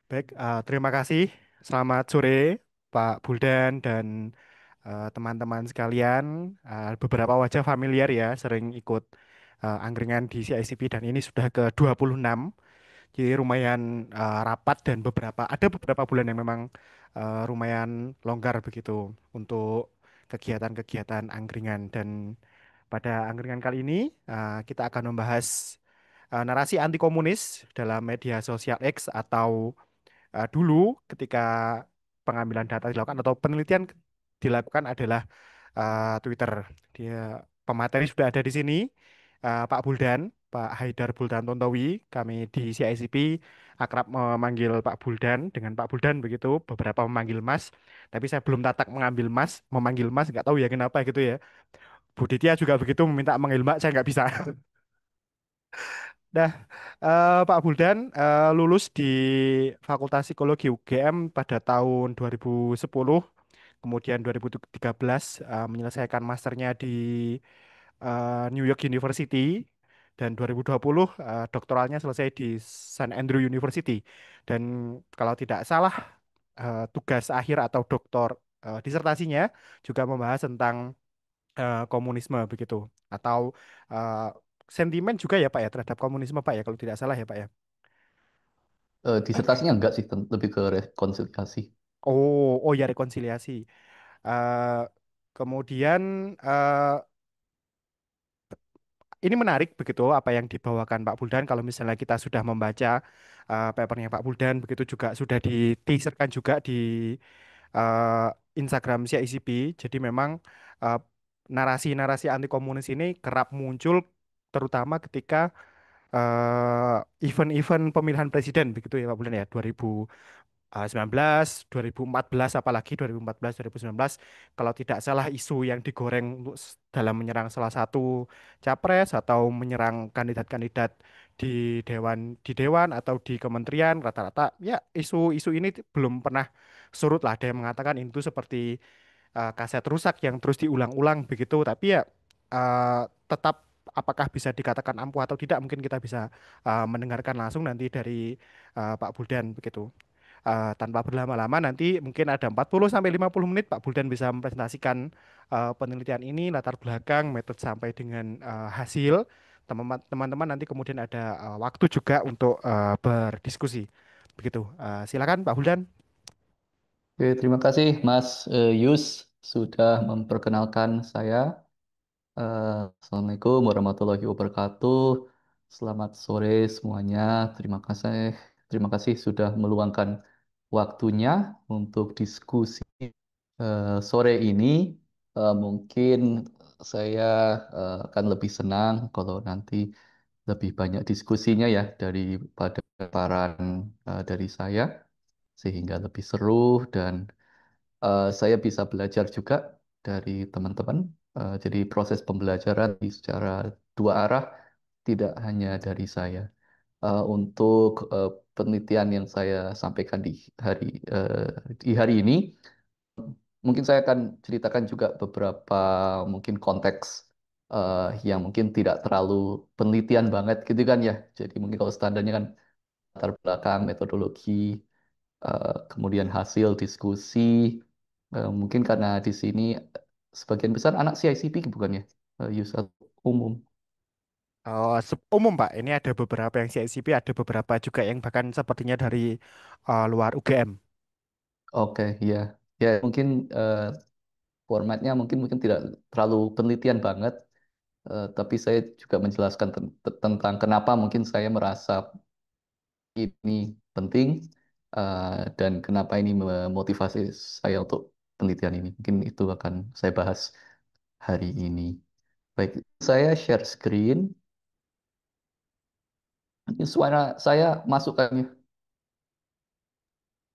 Baik, terima kasih. Selamat sore, Pak Buldan dan teman-teman sekalian. Beberapa wajah familiar ya, sering ikut angkringan di CICP dan ini sudah ke 26. Jadi lumayan rapat dan ada beberapa bulan yang memang lumayan longgar begitu untuk kegiatan-kegiatan angkringan. Dan pada angkringan kali ini kita akan membahas narasi anti komunis dalam media sosial X atau dulu ketika pengambilan data dilakukan atau penelitian dilakukan adalah Twitter. Dia pemateri sudah ada di sini, Pak Buldan, Pak Haidar Buldan Tontowi. Kami di CICP akrab memanggil Pak Buldan dengan Pak Buldan begitu, beberapa memanggil Mas. Tapi saya belum tatak mengambil Mas, memanggil Mas, nggak tahu ya kenapa gitu ya. Bu Ditya juga begitu meminta manggil Mbak, saya nggak bisa. Nah, Pak Buldan lulus di Fakultas Psikologi UGM pada tahun 2010, kemudian 2013 menyelesaikan masternya di New York University, dan 2020 doktoralnya selesai di St. Andrew University. Dan kalau tidak salah tugas akhir atau disertasinya juga membahas tentang komunisme begitu atau eh, sentimen juga ya Pak ya terhadap komunisme Pak ya kalau tidak salah ya Pak ya. Disertasinya enggak sih, lebih ke rekonsiliasi. Oh ya rekonsiliasi. Eh, kemudian eh, ini menarik begitu apa yang dibawakan Pak Buldan kalau misalnya kita sudah membaca papernya Pak Buldan begitu juga sudah diteaserkan juga di eh, Instagram CICP. Jadi memang eh, narasi-narasi anti komunis ini kerap muncul terutama ketika event-event pemilihan presiden begitu ya Pak Buldan ya 2019, 2014 apalagi 2014, 2019 kalau tidak salah isu yang digoreng dalam menyerang salah satu capres atau menyerang kandidat-kandidat di dewan atau di kementerian rata-rata ya isu-isu ini belum pernah surut lah ada yang mengatakan itu seperti kaset rusak yang terus diulang-ulang begitu tapi ya tetap apakah bisa dikatakan ampuh atau tidak mungkin kita bisa mendengarkan langsung nanti dari Pak Buldan begitu. Tanpa berlama-lama nanti mungkin ada 40 sampai 50 menit Pak Buldan bisa mempresentasikan penelitian ini latar belakang metode sampai dengan hasil teman-teman nanti kemudian ada waktu juga untuk berdiskusi begitu. Silakan Pak Buldan. Oke, terima kasih Mas Yus sudah memperkenalkan saya. Assalamualaikum warahmatullahi wabarakatuh. Selamat sore semuanya. Terima kasih sudah meluangkan waktunya untuk diskusi sore ini. Mungkin saya akan lebih senang kalau nanti lebih banyak diskusinya ya daripada paparan dari saya, sehingga lebih seru dan saya bisa belajar juga dari teman-teman. Jadi proses pembelajaran secara dua arah, tidak hanya dari saya. Untuk penelitian yang saya sampaikan hari eh, di hari ini, mungkin saya akan ceritakan juga beberapa mungkin konteks yang mungkin tidak terlalu penelitian banget gitu kan ya. Jadi mungkin kalau standarnya kan latar belakang, metodologi, kemudian hasil diskusi. Mungkin karena di sini sebagian besar anak CICP bukan ya, user umum. Oh, umum Pak, ini ada beberapa yang CICP, ada beberapa juga yang bahkan sepertinya dari luar UGM. Oke, ya, ya mungkin formatnya mungkin mungkin tidak terlalu penelitian banget, tapi saya juga menjelaskan tentang kenapa mungkin saya merasa ini penting dan kenapa ini memotivasi saya untuk penelitian ini. Mungkin itu akan saya bahas hari ini. Baik, saya share screen. Ini suara saya masukkan ya.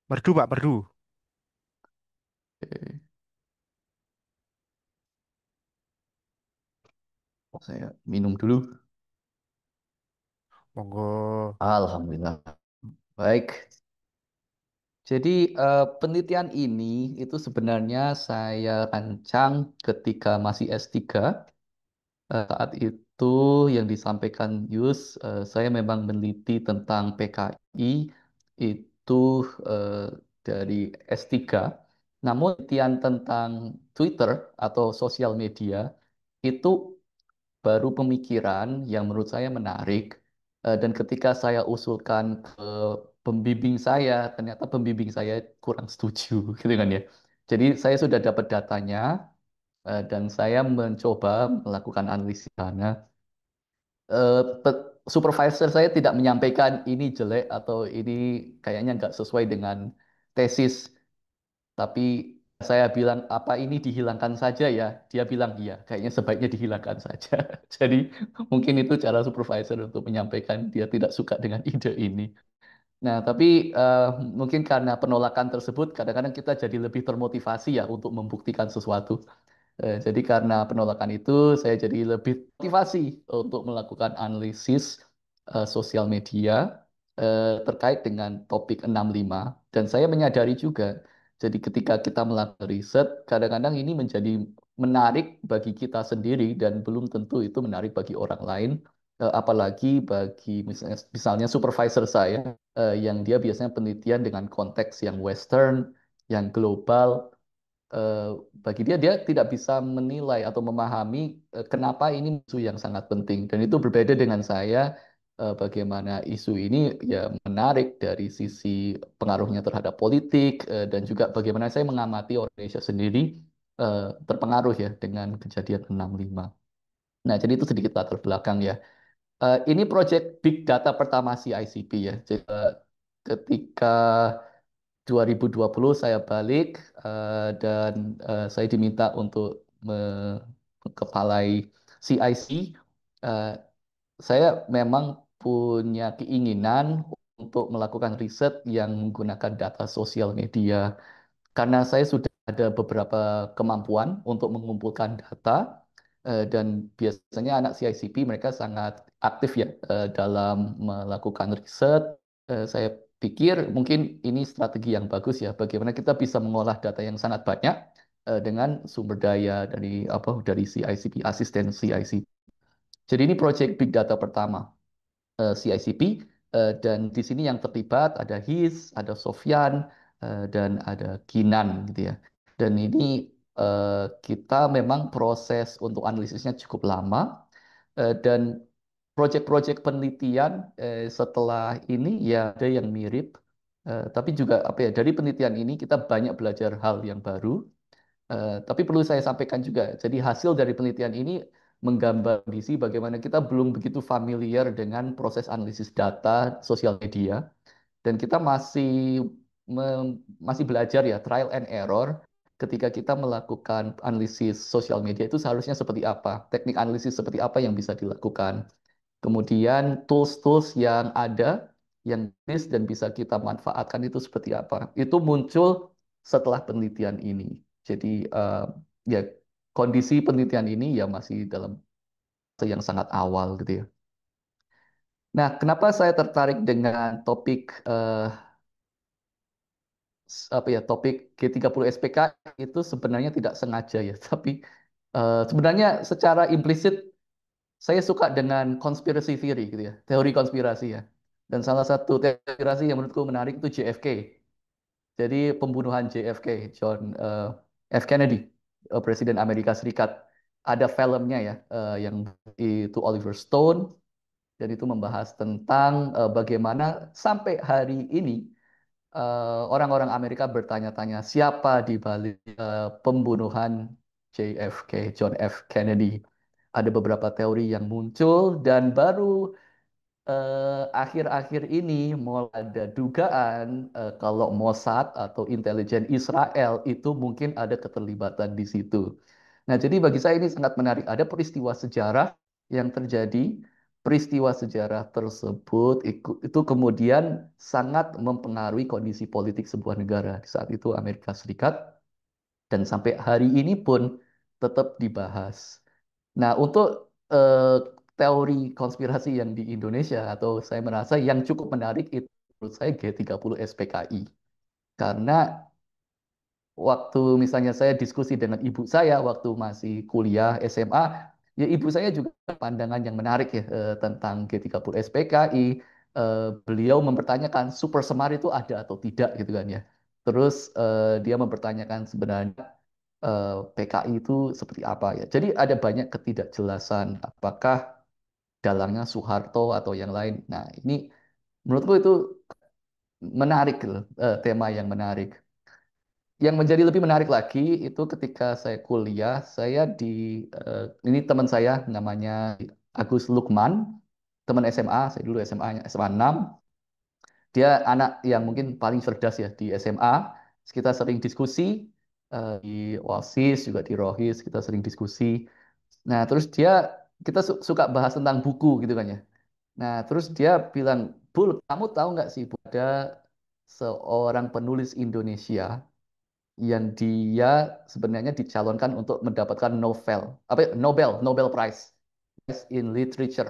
Merdu Pak, merdu. Oke, saya minum dulu. Monggo. Alhamdulillah. Baik. Jadi penelitian ini itu sebenarnya saya rancang ketika masih S3. Saat itu yang disampaikan Yus, saya memang meneliti tentang PKI itu eh, dari S3. Namun penelitian tentang Twitter atau sosial media itu baru pemikiran yang menurut saya menarik. Dan ketika saya usulkan ke pembimbing saya, ternyata pembimbing saya kurang setuju, gitu kan ya. Jadi saya sudah dapat datanya dan saya mencoba melakukan analisis sana. Supervisor saya tidak menyampaikan ini jelek atau ini kayaknya nggak sesuai dengan tesis, tapi saya bilang apa ini dihilangkan saja ya? Dia bilang iya, kayaknya sebaiknya dihilangkan saja. Jadi mungkin itu cara supervisor untuk menyampaikan dia tidak suka dengan ide ini. Nah, tapi mungkin karena penolakan tersebut, kadang-kadang kita jadi lebih termotivasi ya untuk membuktikan sesuatu. Jadi karena penolakan itu, saya jadi lebih motivasi untuk melakukan analisis sosial media terkait dengan topik 65. Dan saya menyadari juga, jadi ketika kita melakukan riset, kadang-kadang ini menjadi menarik bagi kita sendiri dan belum tentu itu menarik bagi orang lain. Apalagi bagi misalnya supervisor saya, yang dia biasanya penelitian dengan konteks yang Western, yang global, eh, bagi dia dia tidak bisa menilai atau memahami kenapa ini isu yang sangat penting dan itu berbeda dengan saya bagaimana isu ini ya menarik dari sisi pengaruhnya terhadap politik dan juga bagaimana saya mengamati orang Indonesia sendiri terpengaruh ya dengan kejadian 65. Nah, jadi itu sedikit latar belakang ya. Ini proyek Big Data pertama CICP ya. Jadi, ketika 2020 saya balik dan saya diminta untuk mengepalai CIC. Eh, saya memang punya keinginan untuk melakukan riset yang menggunakan data sosial media karena saya sudah ada beberapa kemampuan untuk mengumpulkan data dan biasanya anak CICP mereka sangat aktif ya dalam melakukan riset. Saya pikir mungkin ini strategi yang bagus ya bagaimana kita bisa mengolah data yang sangat banyak dengan sumber daya dari CICP, asisten CICP. Jadi ini proyek big data pertama CICP dan di sini yang terlibat ada His, ada Sofyan dan ada Kinan gitu ya. Dan ini kita memang proses untuk analisisnya cukup lama dan proyek-proyek penelitian setelah ini ya ada yang mirip tapi juga apa ya dari penelitian ini kita banyak belajar hal yang baru. Tapi perlu saya sampaikan juga, jadi hasil dari penelitian ini menggambar kondisi bagaimana kita belum begitu familiar dengan proses analisis data sosial media dan kita masih belajar ya trial and error ketika kita melakukan analisis sosial media itu seharusnya seperti apa, teknik analisis seperti apa yang bisa dilakukan. Kemudian tools-tools yang ada yang bis dan bisa kita manfaatkan itu seperti apa. Itu muncul setelah penelitian ini. Jadi ya kondisi penelitian ini ya masih dalam fase yang sangat awal gitu ya. Nah, kenapa saya tertarik dengan topik apa ya topik G30 SPK itu sebenarnya tidak sengaja ya, tapi sebenarnya secara implisit saya suka dengan conspiracy theory gitu ya, teori konspirasi ya. Dan salah satu teori konspirasi yang menurutku menarik itu JFK. Jadi pembunuhan JFK, John F. Kennedy, Presiden Amerika Serikat. Ada filmnya ya, yang itu Oliver Stone, dan itu membahas tentang bagaimana sampai hari ini orang-orang Amerika bertanya-tanya siapa di balik pembunuhan JFK, John F. Kennedy. Ada beberapa teori yang muncul dan baru akhir-akhir ini mulai ada dugaan kalau Mossad atau intelijen Israel itu mungkin ada keterlibatan di situ. Nah, jadi bagi saya ini sangat menarik. Ada peristiwa sejarah yang terjadi. Peristiwa sejarah tersebut itu kemudian sangat mempengaruhi kondisi politik sebuah negara. Di saat itu Amerika Serikat dan sampai hari ini pun tetap dibahas. Nah, untuk eh, teori konspirasi yang di Indonesia atau saya merasa yang cukup menarik itu menurut saya G30 SPKI. Karena waktu misalnya saya diskusi dengan ibu saya waktu masih kuliah SMA, ya ibu saya juga pandangan yang menarik ya tentang G30 SPKI. beliau mempertanyakan super semar itu ada atau tidak gitu kan ya. Terus dia mempertanyakan sebenarnya PKI itu seperti apa ya. Jadi ada banyak ketidakjelasan apakah dalangnya Soeharto atau yang lain. Nah, ini menurutku itu menarik loh, tema yang menarik. Yang menjadi lebih menarik lagi itu ketika saya kuliah, saya ini teman saya namanya Agus Lukman, teman SMA, saya dulu SMA-nya SMA 6. Dia anak yang mungkin paling cerdas ya di SMA. Kita sering diskusi di OSIS juga di Rohis, kita sering diskusi. Nah, terus kita suka bahas tentang buku gitu kan ya. Nah, terus dia bilang, Bul, kamu tahu nggak sih, Bu, ada seorang penulis Indonesia yang dia sebenarnya dicalonkan untuk mendapatkan Nobel Prize in Literature.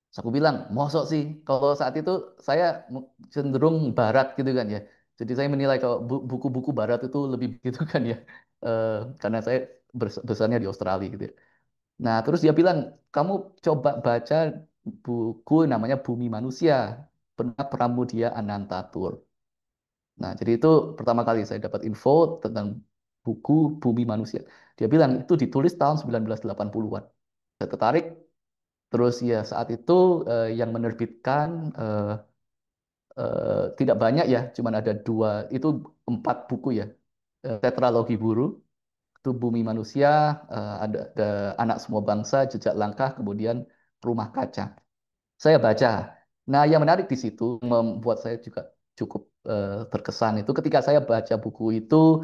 Terus aku bilang, mosok sih, kalau saat itu saya cenderung barat gitu kan ya. Jadi saya menilai kalau buku-buku barat itu lebih gitu kan ya. Eh, karena saya besarnya di Australia gitu ya. Nah, terus dia bilang, kamu coba baca buku namanya Bumi Manusia, Pramudia Anantatur. Nah, jadi itu pertama kali saya dapat info tentang buku Bumi Manusia. Dia bilang itu ditulis tahun 1980-an. Saya tertarik, terus ya saat itu yang menerbitkan tidak banyak ya, cuman ada dua, itu 4 buku ya. Tetralogi Buru, itu Bumi Manusia, ada Anak Semua Bangsa, Jejak Langkah, kemudian Rumah Kaca. Saya baca. Nah, yang menarik di situ membuat saya juga cukup terkesan itu ketika saya baca buku itu,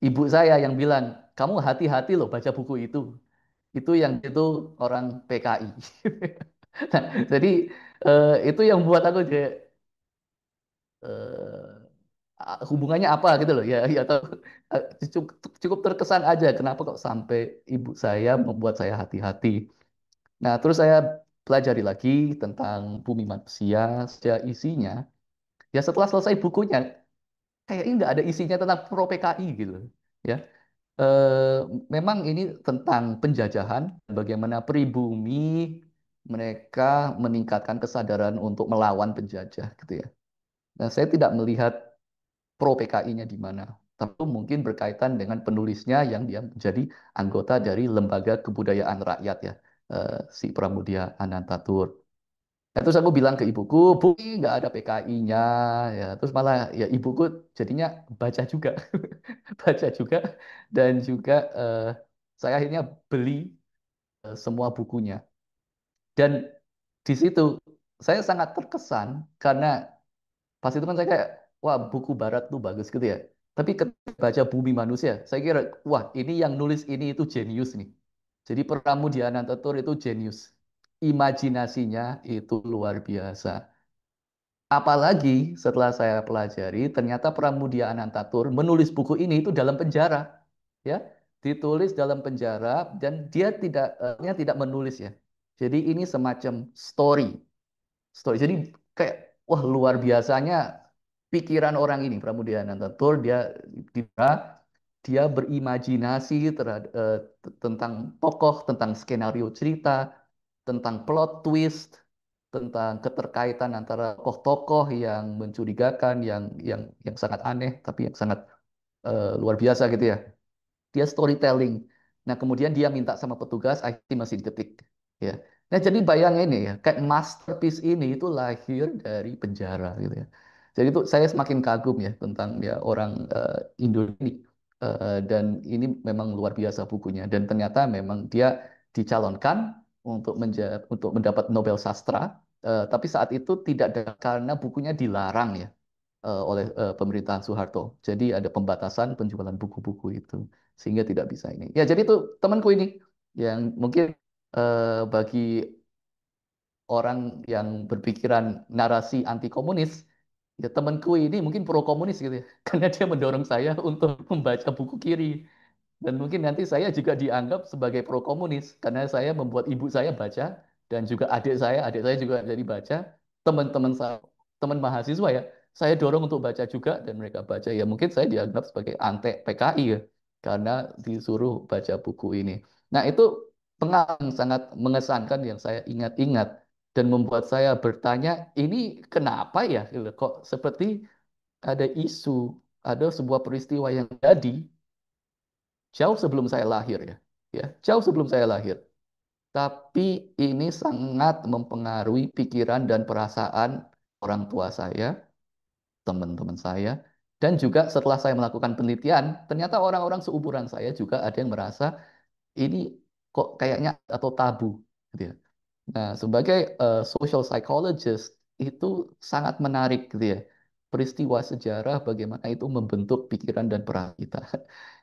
ibu saya yang bilang, kamu hati-hati loh baca buku itu. Itu yang itu orang PKI. Nah, jadi itu yang buat aku jadi hubungannya apa gitu loh ya, ya atau cukup cukup terkesan aja kenapa kok sampai ibu saya membuat saya hati-hati. Nah, terus saya pelajari lagi tentang Bumi Manusia, secara isinya. Ya setelah selesai bukunya, kayaknya nggak ada isinya tentang pro PKI gitu. Ya, eh, memang ini tentang penjajahan, bagaimana pribumi mereka meningkatkan kesadaran untuk melawan penjajah gitu ya. Nah, saya tidak melihat pro PKI-nya di mana. Tapi mungkin berkaitan dengan penulisnya yang dia menjadi anggota dari Lembaga Kebudayaan Rakyat ya, si Pramudia Anantatur. Nah, terus aku bilang ke ibuku, Bu, ini nggak ada PKI-nya, ya. Terus malah ya ibuku jadinya baca juga, baca juga, dan juga saya akhirnya beli semua bukunya. Dan di situ saya sangat terkesan karena pas itu kan saya kayak, wah buku barat tuh bagus gitu ya. Tapi ketika baca Bumi Manusia, saya kira, wah ini yang nulis ini itu jenius nih. Jadi Pramudia Anantatur itu jenius. Imajinasinya itu luar biasa. Apalagi setelah saya pelajari, ternyata Pramudia Anantatur menulis buku ini itu dalam penjara, ya, ditulis dalam penjara dan dia tidak menulis ya. Jadi ini semacam story. Jadi kayak wah luar biasanya pikiran orang ini Pramudia Anantatur dia berimajinasi tentang tokoh, tentang skenario cerita, tentang plot twist, tentang keterkaitan antara tokoh-tokoh yang mencurigakan, yang sangat aneh, tapi yang sangat luar biasa gitu ya. Dia storytelling. Nah, kemudian dia minta sama petugas, IT masih diketik. Ya. Nah, jadi bayangin ini ya, kayak masterpiece ini itu lahir dari penjara gitu ya. Jadi itu saya semakin kagum ya tentang ya orang Indonesia ini. Dan ini memang luar biasa bukunya. Dan ternyata memang dia dicalonkan untuk mendapat Nobel Sastra. Tapi saat itu tidak karena bukunya dilarang ya oleh pemerintahan Soeharto. Jadi ada pembatasan penjualan buku-buku itu sehingga tidak bisa ini. Ya jadi itu temanku ini yang mungkin bagi orang yang berpikiran narasi anti komunis, ya temanku ini mungkin pro komunis gitu ya, karena dia mendorong saya untuk membaca buku kiri. Dan mungkin nanti saya juga dianggap sebagai pro komunis karena saya membuat ibu saya baca dan juga adik saya juga jadi baca, teman-teman saya, teman mahasiswa ya, saya dorong untuk baca juga dan mereka baca. Ya mungkin saya dianggap sebagai anti PKI ya karena disuruh baca buku ini. Nah, itu pengalaman sangat mengesankan yang saya ingat-ingat. dan membuat saya bertanya, ini kenapa ya? Gitu. Kok seperti ada isu, ada sebuah peristiwa yang jadi jauh sebelum saya lahir ya. Ya, jauh sebelum saya lahir. Tapi ini sangat mempengaruhi pikiran dan perasaan orang tua saya, teman-teman saya, dan juga setelah saya melakukan penelitian, ternyata orang-orang seumuran saya juga ada yang merasa ini kok kayaknya atau tabu, gitu ya. Nah, sebagai social psychologist itu sangat menarik gitu ya. Peristiwa sejarah bagaimana itu membentuk pikiran dan perasaan kita.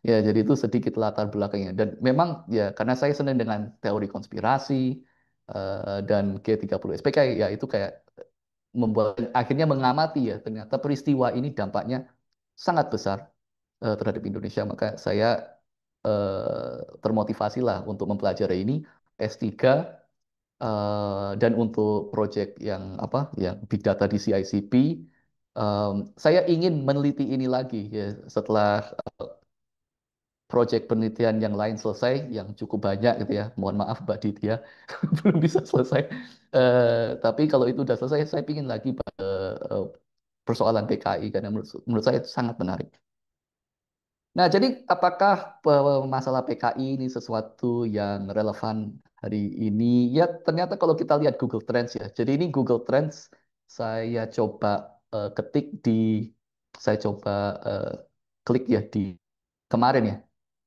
Ya, jadi itu sedikit latar belakangnya. Dan memang ya karena saya senang dengan teori konspirasi dan G30 SPK ya itu kayak membuat akhirnya mengamati ya ternyata peristiwa ini dampaknya sangat besar terhadap Indonesia. Maka saya termotivasi lah untuk mempelajari ini S3 dan untuk proyek yang apa yang big data di CICP saya ingin meneliti ini lagi ya setelah proyek penelitian yang lain selesai yang cukup banyak gitu ya. Mohon maaf Mbak Ditya belum bisa selesai. Tapi kalau itu udah selesai saya ingin lagi persoalan PKI karena menurut saya itu sangat menarik. Nah, jadi apakah masalah PKI ini sesuatu yang relevan hari ini? Ya, ternyata kalau kita lihat Google Trends ya. Jadi ini Google Trends saya coba ketik di, saya coba eh, klik ya di kemarin ya.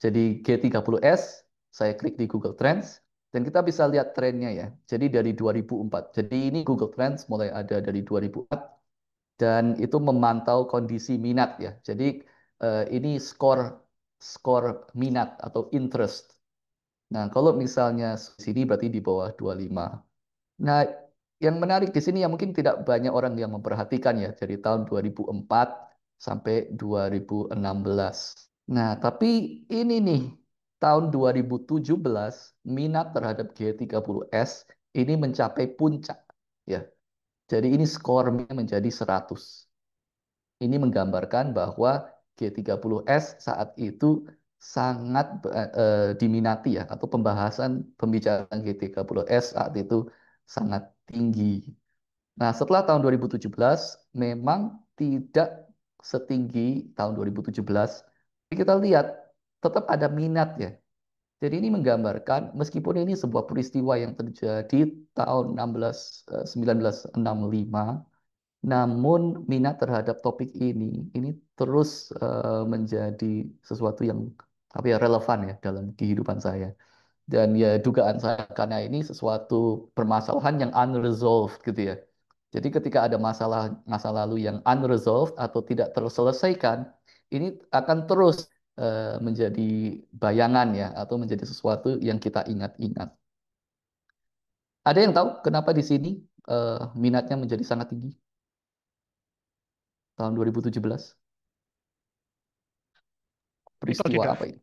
Jadi G30S, saya klik di Google Trends, dan kita bisa lihat trennya ya. Jadi dari 2004. Jadi ini Google Trends mulai ada dari 2004 dan itu memantau kondisi minat ya. Jadi ini skor skor minat atau interest. Nah, kalau misalnya sini berarti di bawah 25. Nah, yang menarik di sini yang mungkin tidak banyak orang yang memperhatikan ya dari tahun 2004 sampai 2016. Nah, tapi ini nih tahun 2017 minat terhadap G30S ini mencapai puncak ya. Jadi ini skornya menjadi 100. Ini menggambarkan bahwa G30S saat itu sangat diminati ya, atau pembahasan pembicaraan G30S saat itu sangat tinggi. Nah, setelah tahun 2017 memang tidak setinggi tahun 2017. Tapi kita lihat tetap ada minat ya. Jadi ini menggambarkan meskipun ini sebuah peristiwa yang terjadi tahun 1965, namun minat terhadap topik ini terus menjadi sesuatu yang apa ya relevan ya dalam kehidupan saya. Dan ya dugaan saya karena ini sesuatu permasalahan yang unresolved gitu ya. Jadi ketika ada masalah masa lalu yang unresolved atau tidak terselesaikan, ini akan terus menjadi bayangan ya atau menjadi sesuatu yang kita ingat-ingat. Ada yang tahu kenapa di sini minatnya menjadi sangat tinggi tahun 2017? Ini Peristiwa apa ini?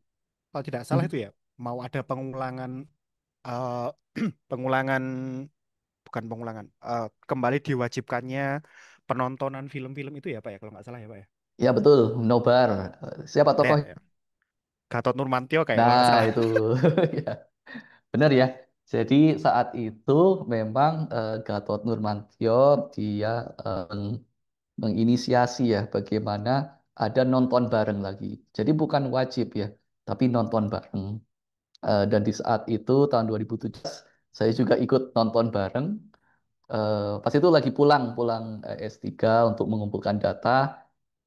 kalau tidak salah itu Mhm. ya mau ada pengulangan eh, pengulangan bukan pengulangan kembali diwajibkannya penontonan film-film itu ya Pak ya kalau nggak salah ya Pak ya. Ya betul, Nobar. Siapa Ya, tokoh? ya. Gatot Nurmantio kayak kalau Nah, nggak salah. itu ya, benar ya. Jadi saat itu memang Gatot Nurmantio dia menginisiasi ya bagaimana ada nonton bareng lagi. Jadi bukan wajib ya, tapi nonton bareng. Dan di saat itu tahun 2017 saya juga ikut nonton bareng. Pas itu lagi pulang S3 untuk mengumpulkan data,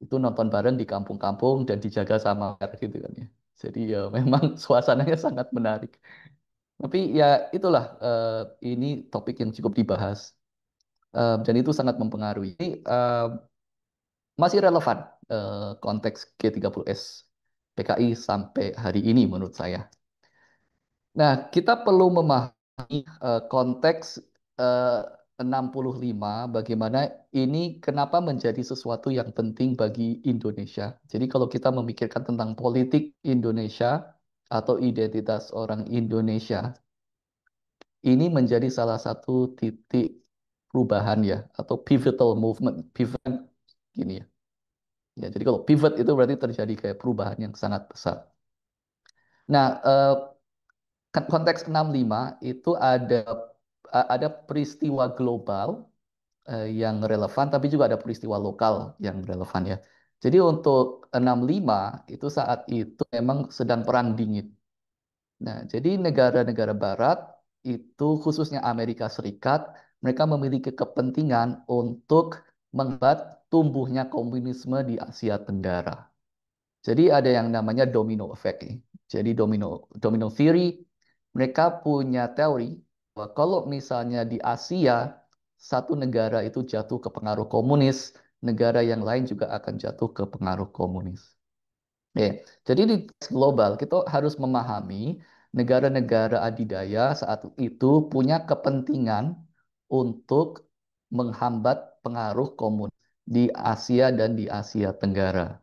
itu nonton bareng di kampung-kampung dan dijaga sama RT gitu kan ya. Jadi ya memang suasananya sangat menarik. Tapi ya itulah ini topik yang cukup dibahas dan itu sangat mempengaruhi. Ini masih relevan konteks G30S PKI sampai hari ini menurut saya. Nah, kita perlu memahami konteks eh, 65 bagaimana ini kenapa menjadi sesuatu yang penting bagi Indonesia. Jadi kalau kita memikirkan tentang politik Indonesia atau identitas orang Indonesia, ini menjadi salah satu titik perubahan ya atau pivotal movement. Pivot gini ya. Ya, jadi kalau pivot itu berarti terjadi kayak perubahan yang sangat besar. Nah, konteks 65 itu ada peristiwa global yang relevan, tapi juga ada peristiwa lokal yang relevan ya. Jadi untuk 65 itu saat itu memang sedang perang dingin. Nah, jadi negara-negara Barat itu khususnya Amerika Serikat, mereka memiliki kepentingan untuk menghambat tumbuhnya komunisme di Asia Tenggara. Jadi ada yang namanya domino effect ini. Jadi domino domino theory, mereka punya teori bahwa kalau misalnya di Asia satu negara itu jatuh ke pengaruh komunis, negara yang lain juga akan jatuh ke pengaruh komunis. Ya, jadi di global kita harus memahami negara-negara adidaya saat itu punya kepentingan untuk menghambat pengaruh komunis di Asia dan di Asia Tenggara.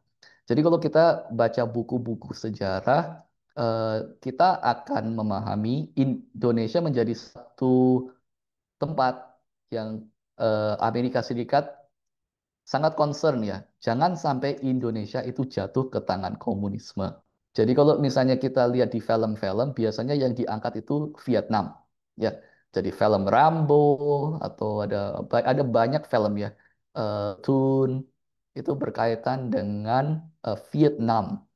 Jadi kalau kita baca buku-buku sejarah, eh, kita akan memahami Indonesia menjadi satu tempat yang Amerika Serikat sangat concern ya. Jangan sampai Indonesia itu jatuh ke tangan komunisme. Jadi kalau misalnya kita lihat di film-film, biasanya yang diangkat itu Vietnam. Ya, jadi film Rambo atau ada banyak film ya. Tun itu berkaitan dengan Vietnam.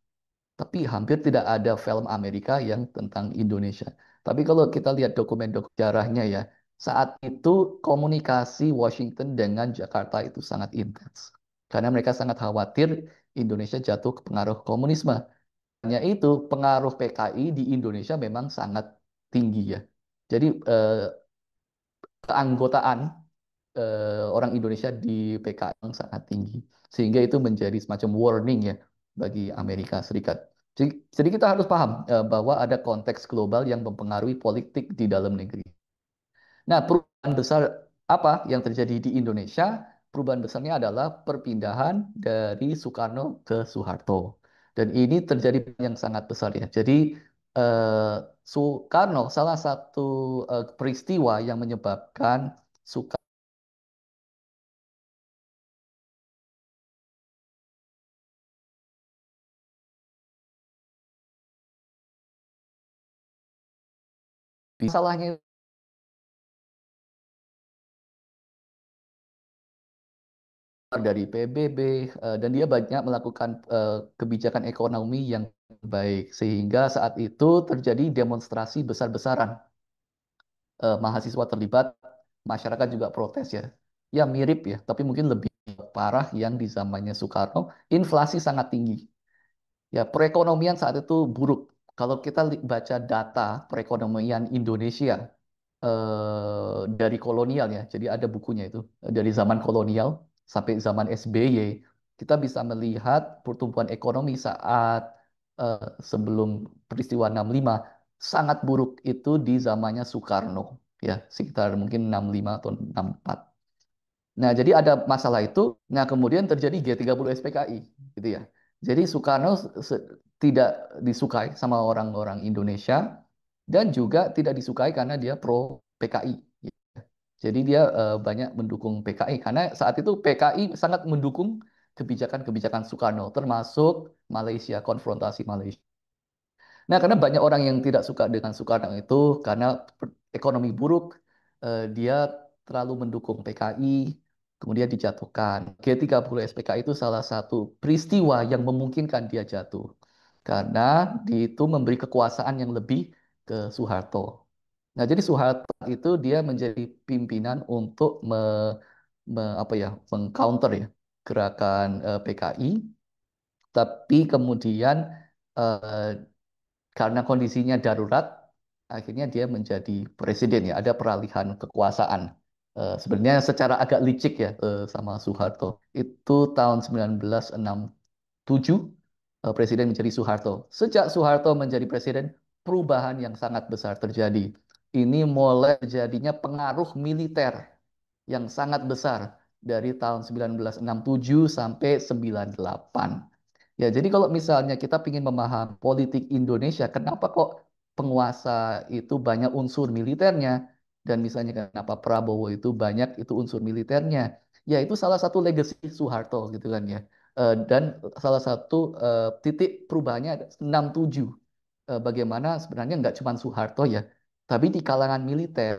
Tapi hampir tidak ada film Amerika yang tentang Indonesia. Tapi kalau kita lihat dokumen-dokumen sejarahnya ya, saat itu komunikasi Washington dengan Jakarta itu sangat intens. Karena mereka sangat khawatir Indonesia jatuh ke pengaruh komunisme. Hanya itu, pengaruh PKI di Indonesia memang sangat tinggi ya. Jadi keanggotaan orang Indonesia di PKI yang sangat tinggi. Sehingga itu menjadi semacam warning ya bagi Amerika Serikat. Jadi kita harus paham bahwa ada konteks global yang mempengaruhi politik di dalam negeri. Nah, perubahan besar apa yang terjadi di Indonesia? Perubahan besarnya adalah perpindahan dari Soekarno ke Soeharto. Dan ini terjadi yang sangat besar ya. Jadi eh, Soekarno salah satu peristiwa yang menyebabkan Soekarno salahnya dari PBB dan dia banyak melakukan kebijakan ekonomi yang baik sehingga saat itu terjadi demonstrasi besar-besaran. Mahasiswa terlibat, masyarakat juga protes ya. Ya mirip ya, tapi mungkin lebih parah yang di zamannya Soekarno, inflasi sangat tinggi. Ya, perekonomian saat itu buruk. Kalau kita baca data perekonomian Indonesia dari kolonial ya. Jadi ada bukunya itu dari zaman kolonial sampai zaman SBY. Kita bisa melihat pertumbuhan ekonomi saat eh, sebelum peristiwa 65 sangat buruk itu di zamannya Soekarno ya, sekitar mungkin 65 atau 64. Nah, jadi ada masalah itu. Nah, kemudian terjadi G30 SPKI gitu ya. Jadi Soekarno tidak disukai sama orang-orang Indonesia dan juga tidak disukai karena dia pro PKI. Jadi dia banyak mendukung PKI karena saat itu PKI sangat mendukung kebijakan-kebijakan Soekarno, termasuk Malaysia, konfrontasi Malaysia. Nah, karena banyak orang yang tidak suka dengan Soekarno itu karena ekonomi buruk, dia terlalu mendukung PKI, kemudian dijatuhkan. G30 SPKI itu salah satu peristiwa yang memungkinkan dia jatuh karena dia itu memberi kekuasaan yang lebih ke Soeharto. Nah, jadi Soeharto itu dia menjadi pimpinan untuk apa ya, mengcounter ya gerakan PKI, tapi kemudian eh, karena kondisinya darurat, akhirnya dia menjadi presiden ya. Ada peralihan kekuasaan. Sebenarnya secara agak licik ya sama Soeharto. Itu tahun 1967 presiden menjadi Soeharto. Sejak Soeharto menjadi presiden, perubahan yang sangat besar terjadi. Ini mulai terjadinya pengaruh militer yang sangat besar dari tahun 1967 sampai 98. Ya, jadi kalau misalnya kita ingin memahami politik Indonesia, kenapa kok penguasa itu banyak unsur militernya, dan misalnya kenapa Prabowo itu banyak itu unsur militernya, ya itu salah satu legacy Soeharto gitu kan ya. Dan salah satu titik perubahannya ada 67. Bagaimana sebenarnya nggak cuma Soeharto ya, tapi di kalangan militer.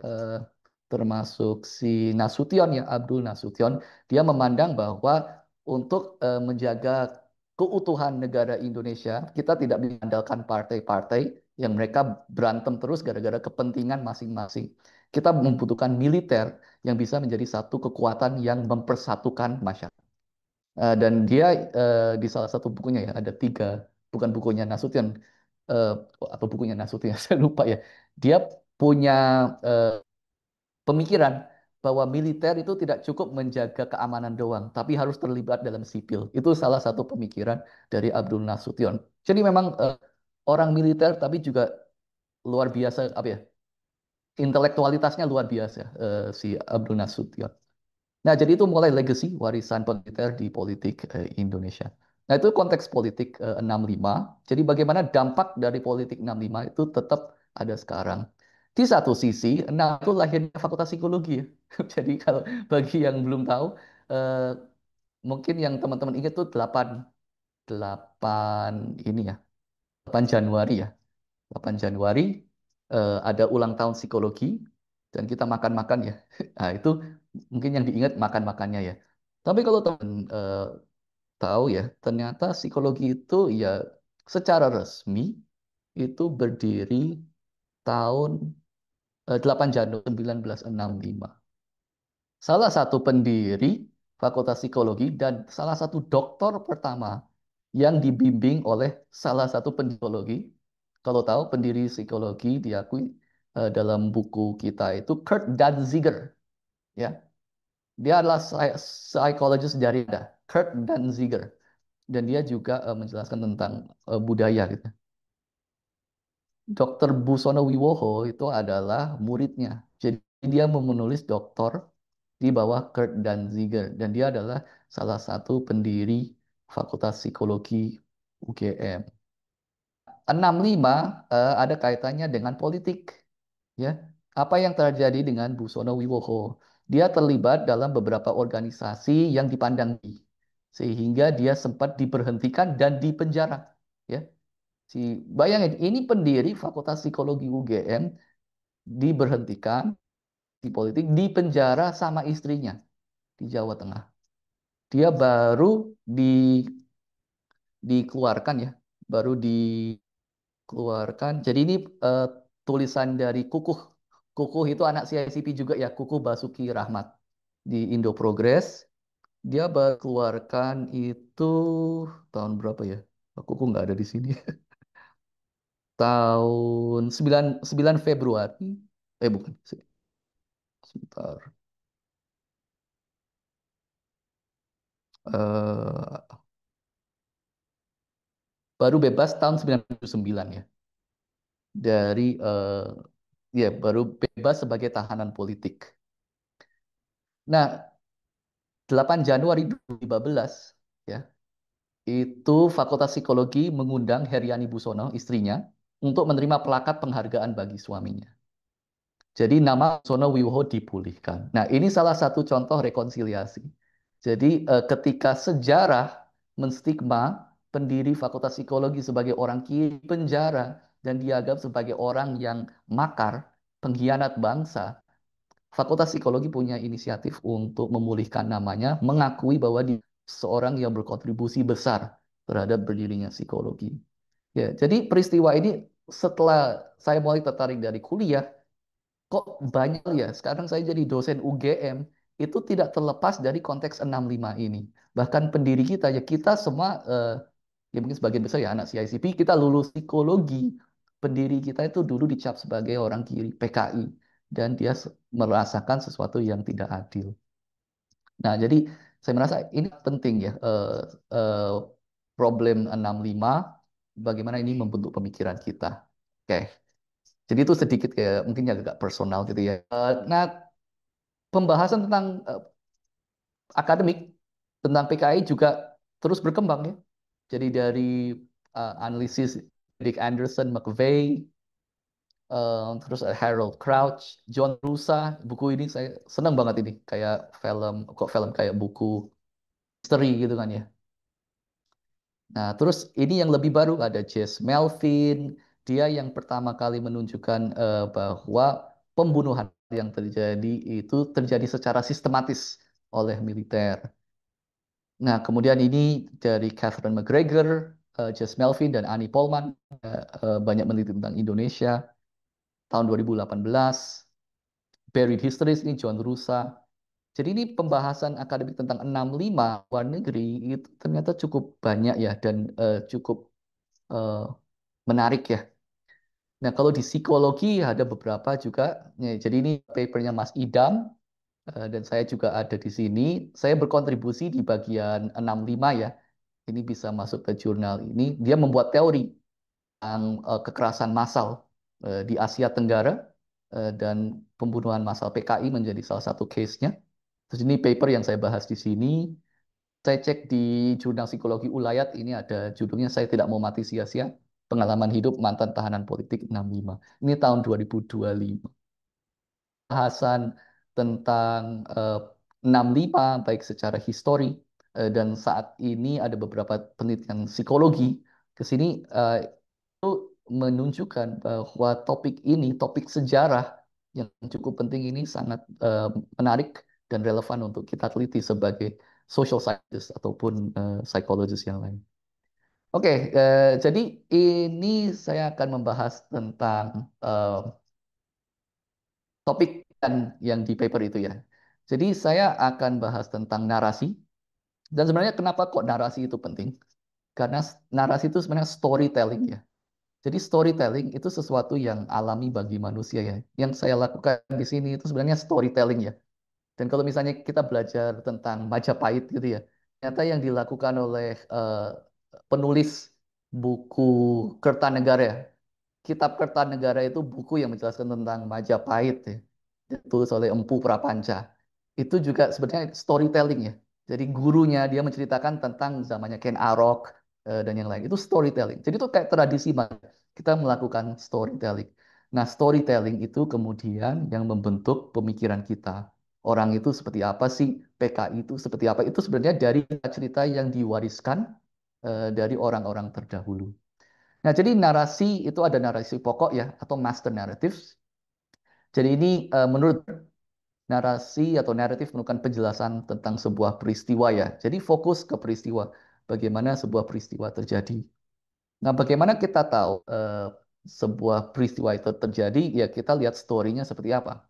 termasuk si Nasution ya, Abdul Nasution, dia memandang bahwa untuk menjaga keutuhan negara Indonesia, kita tidak mengandalkan partai-partai yang mereka berantem terus gara-gara kepentingan masing-masing. Kita membutuhkan militer yang bisa menjadi satu kekuatan yang mempersatukan masyarakat. Dan dia di salah satu bukunya ya ada tiga, bukan bukunya Nasution, eh, apa bukunya Nasution, saya lupa ya. Dia punya eh, pemikiran bahwa militer itu tidak cukup menjaga keamanan doang, tapi harus terlibat dalam sipil. Itu salah satu pemikiran dari Abdul Nasution. Jadi memang orang militer tapi juga luar biasa apa ya? Intelektualitasnya luar biasa si Abdul Nasution. Nah, jadi itu mulai legacy warisan militer di politik Indonesia. Nah, itu konteks politik 65. Jadi bagaimana dampak dari politik 65 itu tetap ada sekarang. Di satu sisi, 6 itu lahirnya Fakultas Psikologi ya. Jadi kalau bagi yang belum tahu, eh, mungkin yang teman-teman ingat tuh 8 8 ini ya, 8 Januari ya. 8 Januari ada ulang tahun psikologi dan kita makan-makan ya. Nah, itu mungkin yang diingat makan-makannya ya. Tapi kalau teman tahu ya, ternyata psikologi itu ya secara resmi itu berdiri tahun 8 Januari 1965. Salah satu pendiri Fakultas Psikologi dan salah satu doktor pertama yang dibimbing oleh salah satu psikologi. Kalau tahu pendiri psikologi diakui dalam buku kita itu Kurt Danziger, ya. Dia adalah psikologis dari ada, Kurt Danziger, dan dia juga menjelaskan tentang budaya gitu. Dokter Busono Wiwoho itu adalah muridnya. Jadi dia menulis doktor di bawah Kurt Danziger dan dia adalah salah satu pendiri Fakultas Psikologi UGM. 65 ada kaitannya dengan politik, ya. Apa yang terjadi dengan Busono Wiwoho? Dia terlibat dalam beberapa organisasi yang dipandang sehingga dia sempat diberhentikan dan dipenjara, ya. Si bayangin ini pendiri Fakultas Psikologi UGM diberhentikan di politik, dipenjara sama istrinya di Jawa Tengah. Dia baru di, dikeluarkan ya, baru dikeluarkan. Jadi ini eh, tulisan dari Kukuh. Kukuh itu anak CICP juga ya, Kukuh Basuki Rahmat di Indo Progress. Dia baru keluarkan itu tahun berapa ya? Kukuh nggak ada di sini. Tahun 9 Februari. Bukan. Sebentar. Eh, baru bebas tahun 99 ya. Dari ya baru bebas sebagai tahanan politik. Nah, 8 Januari 2015 ya, itu Fakultas Psikologi mengundang Heriani Busono, istrinya, untuk menerima plakat penghargaan bagi suaminya. Jadi nama Sono Wiwoho dipulihkan. Nah, ini salah satu contoh rekonsiliasi. Jadi ketika sejarah menstigma pendiri Fakultas Psikologi sebagai orang kiri penjara dan dianggap sebagai orang yang makar, pengkhianat bangsa, Fakultas Psikologi punya inisiatif untuk memulihkan namanya, mengakui bahwa dia seorang yang berkontribusi besar terhadap berdirinya psikologi. Ya, jadi peristiwa ini setelah saya mulai tertarik dari kuliah, kok banyak ya. Sekarang saya jadi dosen UGM, itu tidak terlepas dari konteks 65 ini. Bahkan pendiri kita, ya kita semua, ya mungkin sebagian besar ya anak CICP, kita lulus psikologi. Pendiri kita itu dulu dicap sebagai orang kiri, PKI. Dan dia merasakan sesuatu yang tidak adil. Nah, jadi saya merasa ini penting ya, eh, problem 65, bagaimana ini membentuk pemikiran kita. Oke. Jadi itu sedikit kayak mungkin agak personal gitu ya. Nah, pembahasan tentang akademik tentang PKI juga terus berkembang ya. Jadi dari analisis Dick Anderson, McVeigh, terus ada Harold Crouch, John Rusa. Buku ini saya senang banget ini, kayak film, kok film kayak buku misteri gitu kan ya. Nah, terus ini yang lebih baru ada Jess Melvin. Dia yang pertama kali menunjukkan bahwa pembunuhan yang terjadi itu terjadi secara sistematis oleh militer. Nah, kemudian ini dari Catherine McGregor, Jess Melvin, dan Annie Polman banyak meneliti tentang Indonesia tahun 2018. Buried Histories ini John Rusa. Jadi ini pembahasan akademik tentang 65 luar negeri itu ternyata cukup banyak ya dan cukup eh, menarik ya. Nah, kalau di psikologi ada beberapa juga. Ya, jadi ini papernya Mas Idam dan saya juga ada di sini. Saya berkontribusi di bagian 65 ya. Ini bisa masuk ke jurnal ini. Dia membuat teori tentang kekerasan massal di Asia Tenggara dan pembunuhan massal PKI menjadi salah satu case-nya. Terus ini paper yang saya bahas di sini. Saya cek di jurnal psikologi Ulayat ini ada judulnya Saya Tidak Mau Mati Sia-sia, Pengalaman Hidup Mantan Tahanan Politik 65. Ini tahun 2025. Bahasan tentang 65 baik secara histori dan saat ini ada beberapa penelitian psikologi ke sini itu menunjukkan bahwa topik ini, topik sejarah yang cukup penting ini sangat menarik dan relevan untuk kita teliti sebagai social scientist ataupun psikologis yang lain. Oke, jadi ini saya akan membahas tentang topik yang di paper itu ya. Jadi saya akan bahas tentang narasi dan sebenarnya kenapa kok narasi itu penting? Karena narasi itu sebenarnya storytelling ya. Jadi storytelling itu sesuatu yang alami bagi manusia ya. Yang saya lakukan di sini itu sebenarnya storytelling ya. Dan kalau misalnya kita belajar tentang Majapahit gitu ya, ternyata yang dilakukan oleh penulis buku Kertanegara ya, Kitab Kertanegara itu buku yang menjelaskan tentang Majapahit ya, ditulis oleh Empu Prapanca. Itu juga sebenarnya storytelling ya. Jadi gurunya dia menceritakan tentang zamannya Ken Arok dan yang lain. Itu storytelling. Jadi itu kayak tradisi kita melakukan storytelling. Nah, storytelling itu kemudian yang membentuk pemikiran kita. Orang itu seperti apa sih? PKI itu seperti apa? Itu sebenarnya dari cerita yang diwariskan dari orang-orang terdahulu. Nah, jadi narasi itu ada narasi pokok ya, atau master narratives. Jadi ini menurut narasi atau naratif merupakan penjelasan tentang sebuah peristiwa ya. Jadi fokus ke peristiwa, bagaimana sebuah peristiwa terjadi. Nah, bagaimana kita tahu sebuah peristiwa itu terjadi? Ya kita lihat story-nya seperti apa.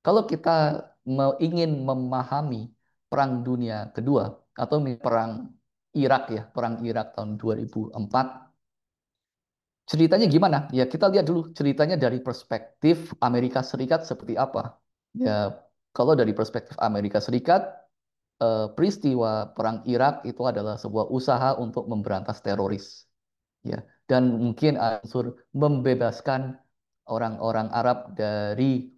Kalau kita ingin memahami Perang Dunia Kedua atau Perang Irak ya, Perang Irak tahun 2004. Ceritanya gimana? Ya kita lihat dulu ceritanya dari perspektif Amerika Serikat seperti apa. Ya kalau dari perspektif Amerika Serikat, peristiwa Perang Irak itu adalah sebuah usaha untuk memberantas teroris. Ya, dan mungkin unsur membebaskan orang-orang Arab dari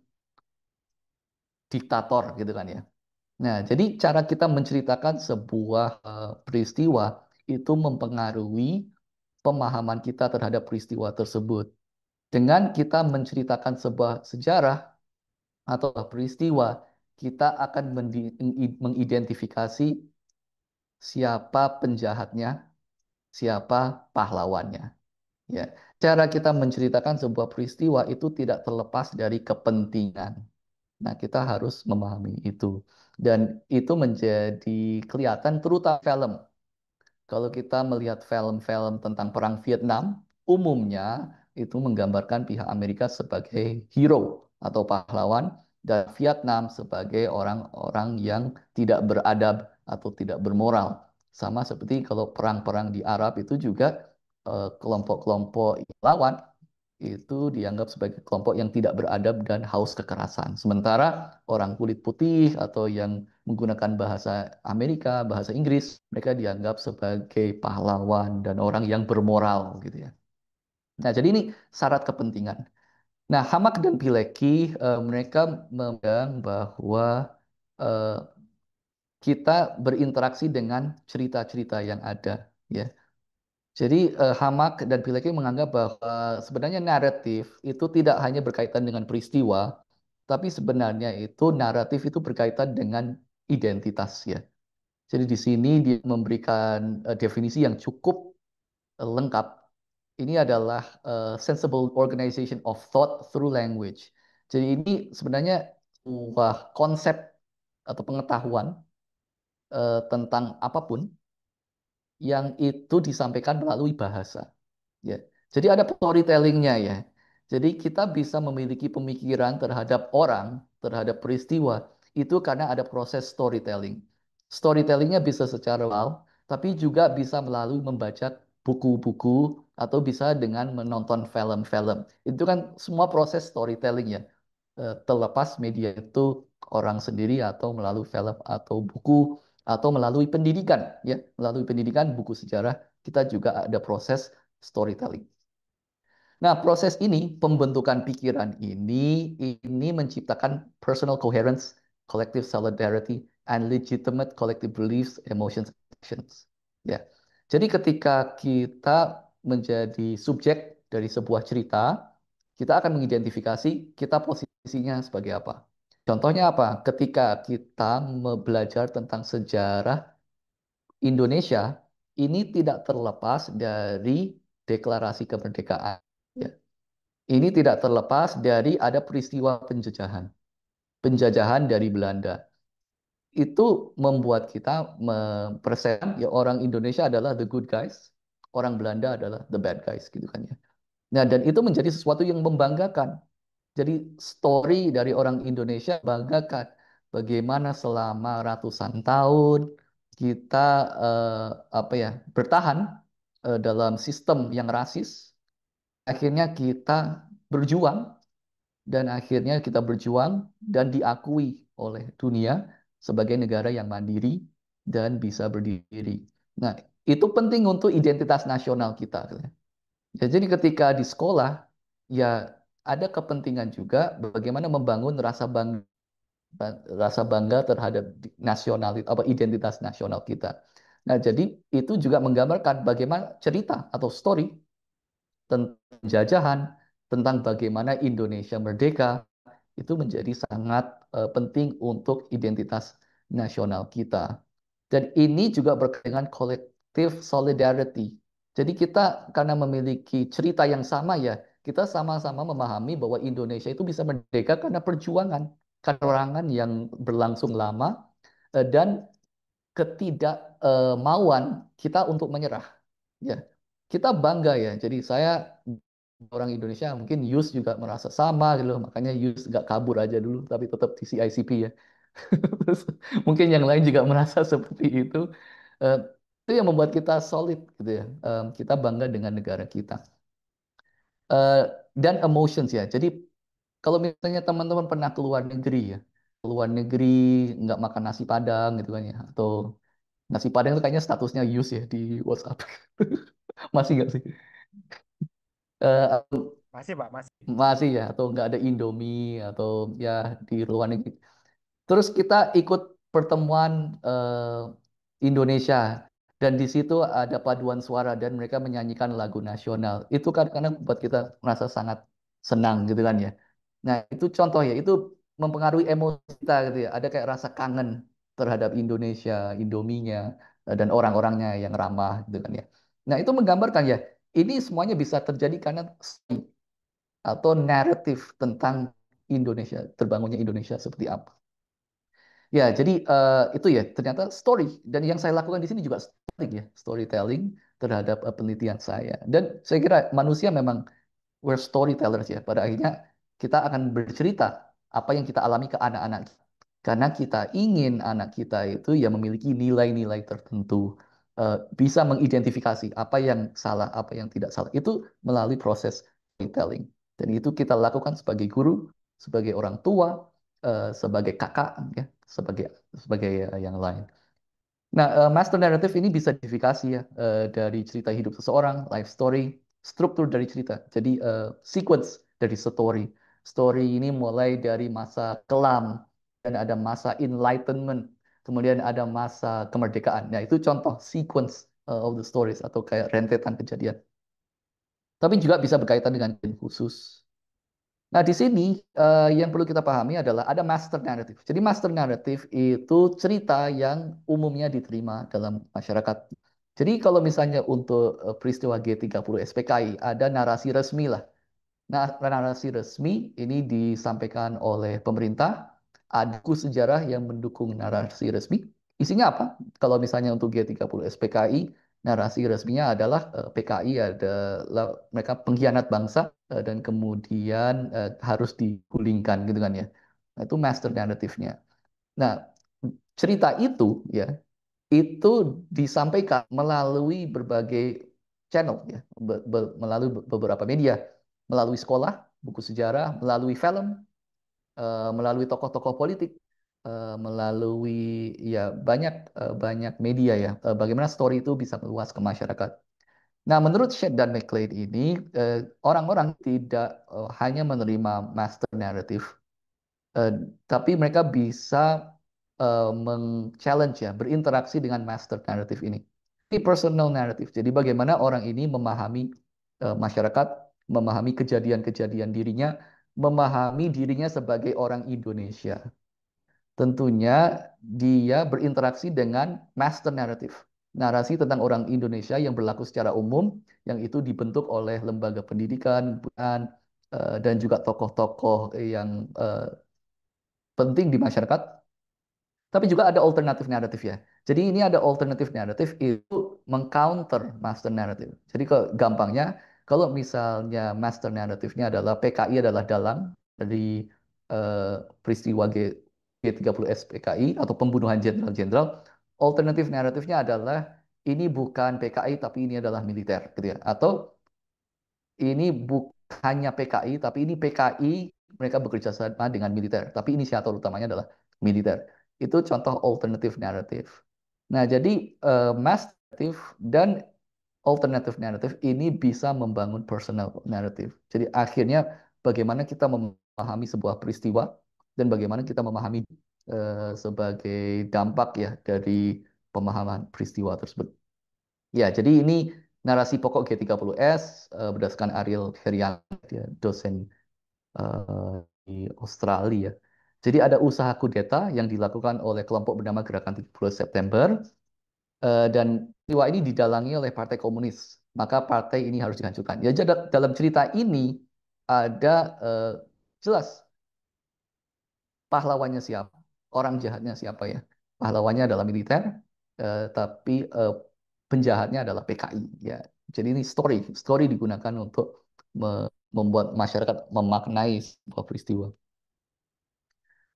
diktator gitu kan ya. Nah, jadi cara kita menceritakan sebuah peristiwa itu mempengaruhi pemahaman kita terhadap peristiwa tersebut. Dengan kita menceritakan sebuah sejarah atau peristiwa, kita akan mengidentifikasi siapa penjahatnya, siapa pahlawannya. Ya, cara kita menceritakan sebuah peristiwa itu tidak terlepas dari kepentingan. Nah, kita harus memahami itu. Dan itu menjadi kelihatan terutama film. Kalau kita melihat film-film tentang Perang Vietnam, umumnya itu menggambarkan pihak Amerika sebagai hero atau pahlawan dan Vietnam sebagai orang-orang yang tidak beradab atau tidak bermoral. Sama seperti kalau perang-perang di Arab itu juga kelompok-kelompok lawan itu dianggap sebagai kelompok yang tidak beradab dan haus kekerasan. Sementara orang kulit putih atau yang menggunakan bahasa Amerika, bahasa Inggris, mereka dianggap sebagai pahlawan dan orang yang bermoral gitu ya. Nah, jadi ini syarat kepentingan. Nah, Hamak dan Pilecki mereka memegang bahwa eh, kita berinteraksi dengan cerita-cerita yang ada ya. Jadi Hamak dan Pilecki menganggap bahwa sebenarnya naratif itu tidak hanya berkaitan dengan peristiwa, tapi sebenarnya itu naratif itu berkaitan dengan identitas ya. Jadi di sini dia memberikan definisi yang cukup lengkap. Ini adalah sensible organization of thought through language. Jadi ini sebenarnya sebuah konsep atau pengetahuan tentang apapun yang itu disampaikan melalui bahasa. Ya. Jadi ada storytellingnya ya. Jadi kita bisa memiliki pemikiran terhadap orang, terhadap peristiwa, itu karena ada proses storytelling. Storytellingnya bisa secara oral, tapi juga bisa melalui membaca buku-buku atau bisa dengan menonton film-film. Itu kan semua proses storytelling ya. Terlepas media itu orang sendiri atau melalui film atau buku atau melalui pendidikan ya. Melalui pendidikan buku sejarah kita juga ada proses storytelling. Nah, proses ini, pembentukan pikiran ini menciptakan personal coherence, collective solidarity, and legitimate collective beliefs, emotions, actions. Ya. Jadi ketika kita menjadi subjek dari sebuah cerita, kita akan mengidentifikasi kita posisinya sebagai apa. Contohnya apa? Ketika kita belajar tentang sejarah Indonesia, ini tidak terlepas dari deklarasi kemerdekaan. Ya. Ini tidak terlepas dari ada peristiwa penjajahan. Penjajahan dari Belanda. Itu membuat kita mempersepsikan ya orang Indonesia adalah the good guys, orang Belanda adalah the bad guys gitu kan ya. Nah, dan itu menjadi sesuatu yang membanggakan. Jadi story dari orang Indonesia banggakan bagaimana selama ratusan tahun kita apa ya bertahan dalam sistem yang rasis. Akhirnya kita berjuang dan akhirnya kita berjuang dan diakui oleh dunia sebagai negara yang mandiri dan bisa berdiri. Nah, itu penting untuk identitas nasional kita. Ya, jadi ketika di sekolah, ya ada kepentingan juga bagaimana membangun rasa bangga terhadap nasionalitas apa identitas nasional kita. Nah, jadi itu juga menggambarkan bagaimana cerita atau story tentang penjajahan, tentang bagaimana Indonesia merdeka, itu menjadi sangat penting untuk identitas nasional kita. Dan ini juga berkaitan dengan collective solidarity. Jadi kita karena memiliki cerita yang sama ya, kita sama-sama memahami bahwa Indonesia itu bisa merdeka karena perjuangan, peperangan yang berlangsung lama dan ketidakmauan kita untuk menyerah. Ya, kita bangga ya. Jadi saya orang Indonesia mungkin Yus juga merasa sama gitu loh. Makanya Yus nggak kabur aja dulu, tapi tetap di CICP ya. Terus mungkin yang lain juga merasa seperti itu. Eh, itu yang membuat kita solid gitu ya. Kita bangga dengan negara kita. Eh, dan emotions ya. Jadi kalau misalnya teman-teman pernah keluar negeri ya, keluar negeri nggak makan nasi Padang gitu kan ya, atau nasi Padang itu kayaknya statusnya use ya di WhatsApp. Masih nggak sih? Eh, Masih, Pak, masih. masih ya, atau nggak ada Indomie atau ya di luar negeri. Terus kita ikut pertemuan Indonesia dan di situ ada paduan suara dan mereka menyanyikan lagu nasional. Itu kadang-kadang membuat kita merasa sangat senang gitu kan ya. Nah, itu contoh ya, itu mempengaruhi emosi kita gitu ya. Ada kayak rasa kangen terhadap Indonesia, Indominya dan orang-orangnya yang ramah gitu kan ya. Nah, itu menggambarkan ya, ini semuanya bisa terjadi karena atau naratif tentang Indonesia, terbangunnya Indonesia seperti apa. Ya, jadi itu ya ternyata story dan yang saya lakukan di sini juga story ya, storytelling terhadap penelitian saya. Dan saya kira manusia memang we're storytellers ya. Pada akhirnya kita akan bercerita apa yang kita alami ke anak-anak kita. Karena kita ingin anak kita itu ya memiliki nilai-nilai tertentu, bisa mengidentifikasi apa yang salah, apa yang tidak salah. Itu melalui proses storytelling. Dan itu kita lakukan sebagai guru, sebagai orang tua, sebagai kakak, ya, sebagai sebagai yang lain. Nah, master narrative ini bisa diidentifikasi ya dari cerita hidup seseorang, life story, struktur dari cerita. Jadi sequence dari story. Story ini mulai dari masa kelam dan ada masa enlightenment, kemudian ada masa kemerdekaan. Nah, itu contoh sequence of the stories atau kayak rentetan kejadian. Tapi juga bisa berkaitan dengan khusus. Nah, di sini yang perlu kita pahami adalah ada master narrative. Jadi master narrative itu cerita yang umumnya diterima dalam masyarakat. Jadi kalau misalnya untuk peristiwa G30 SPKI ada narasi resmi lah. Nah, narasi resmi ini disampaikan oleh pemerintah ada buku sejarah yang mendukung narasi resmi. Isinya apa? Kalau misalnya untuk G30 SPKI, narasi resminya adalah PKI adalah mereka pengkhianat bangsa dan kemudian harus digulingkan gitu kan ya. Nah, itu master narrative-nya. Nah, cerita itu ya itu disampaikan melalui berbagai channel ya, melalui beberapa media, melalui sekolah, buku sejarah, melalui film, melalui tokoh-tokoh politik, melalui ya banyak media ya. Bagaimana story itu bisa meluas ke masyarakat. Nah, menurut Shedd dan McLeod ini orang-orang tidak hanya menerima master narrative, eh, tapi mereka bisa challenge ya, berinteraksi dengan master narrative ini. Ini personal narrative. Jadi bagaimana orang ini memahami masyarakat, memahami kejadian-kejadian dirinya, memahami dirinya sebagai orang Indonesia. Tentunya dia berinteraksi dengan master narrative. Narasi tentang orang Indonesia yang berlaku secara umum, yang itu dibentuk oleh lembaga pendidikan, dan juga tokoh-tokoh yang penting di masyarakat, tapi juga ada alternatif naratif ya. Jadi ini ada alternatif naratif itu mengcounter master narrative. Jadi ke gampangnya, kalau misalnya master narratifnya adalah PKI adalah dalang dari eh, peristiwa G30 PKI atau pembunuhan jenderal-jenderal, alternatif naratifnya adalah ini bukan PKI tapi ini adalah militer gitu ya. Atau ini bukan hanya PKI, tapi ini PKI mereka bekerja sama dengan militer. Tapi inisiator utamanya adalah militer. Itu contoh alternative narrative. Nah, jadi mass narrative dan alternative narrative ini bisa membangun personal narrative. Jadi akhirnya bagaimana kita memahami sebuah peristiwa dan bagaimana kita memahami sebagai dampak ya dari pemahaman peristiwa tersebut. Ya, jadi ini narasi pokok G30S berdasarkan Ariel Herian, dia dosen eh, di Australia. Jadi ada usaha kudeta yang dilakukan oleh kelompok bernama Gerakan 30 September dan peristiwa ini didalangi oleh Partai Komunis. Maka partai ini harus dihancurkan. Ya, jadi dalam cerita ini ada jelas pahlawannya siapa, orang jahatnya siapa ya. Pahlawannya adalah militer, tapi penjahatnya adalah PKI. Ya, jadi ini story digunakan untuk membuat masyarakat memaknai sebuah peristiwa.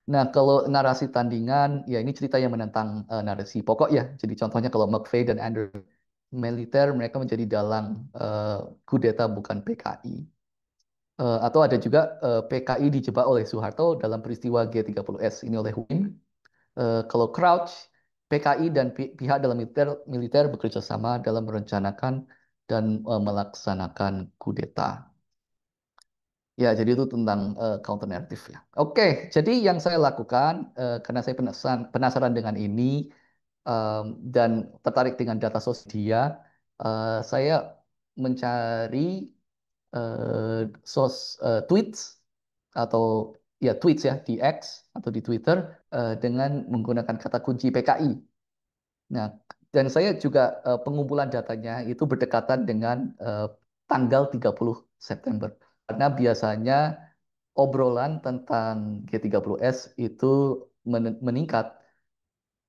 Nah, kalau narasi tandingan, ya ini cerita yang menentang narasi pokok ya. Jadi contohnya kalau McVeigh dan Andrew militer, mereka menjadi dalang eh, kudeta bukan PKI. Atau ada juga PKI dijebak oleh Soeharto dalam peristiwa G30S ini oleh Win. Kalau Crouch, PKI dan pihak dalam militer bekerja sama dalam merencanakan dan melaksanakan kudeta. Ya, jadi itu tentang counter narrative ya. Oke, jadi yang saya lakukan karena saya penasaran dengan ini em, dan tertarik dengan data sosial, saya mencari eh, tweets atau ya tweets ya di X atau di Twitter dengan menggunakan kata kunci PKI. Nah, dan saya juga pengumpulan datanya itu berdekatan dengan tanggal 30 September. Karena biasanya obrolan tentang G30S itu meningkat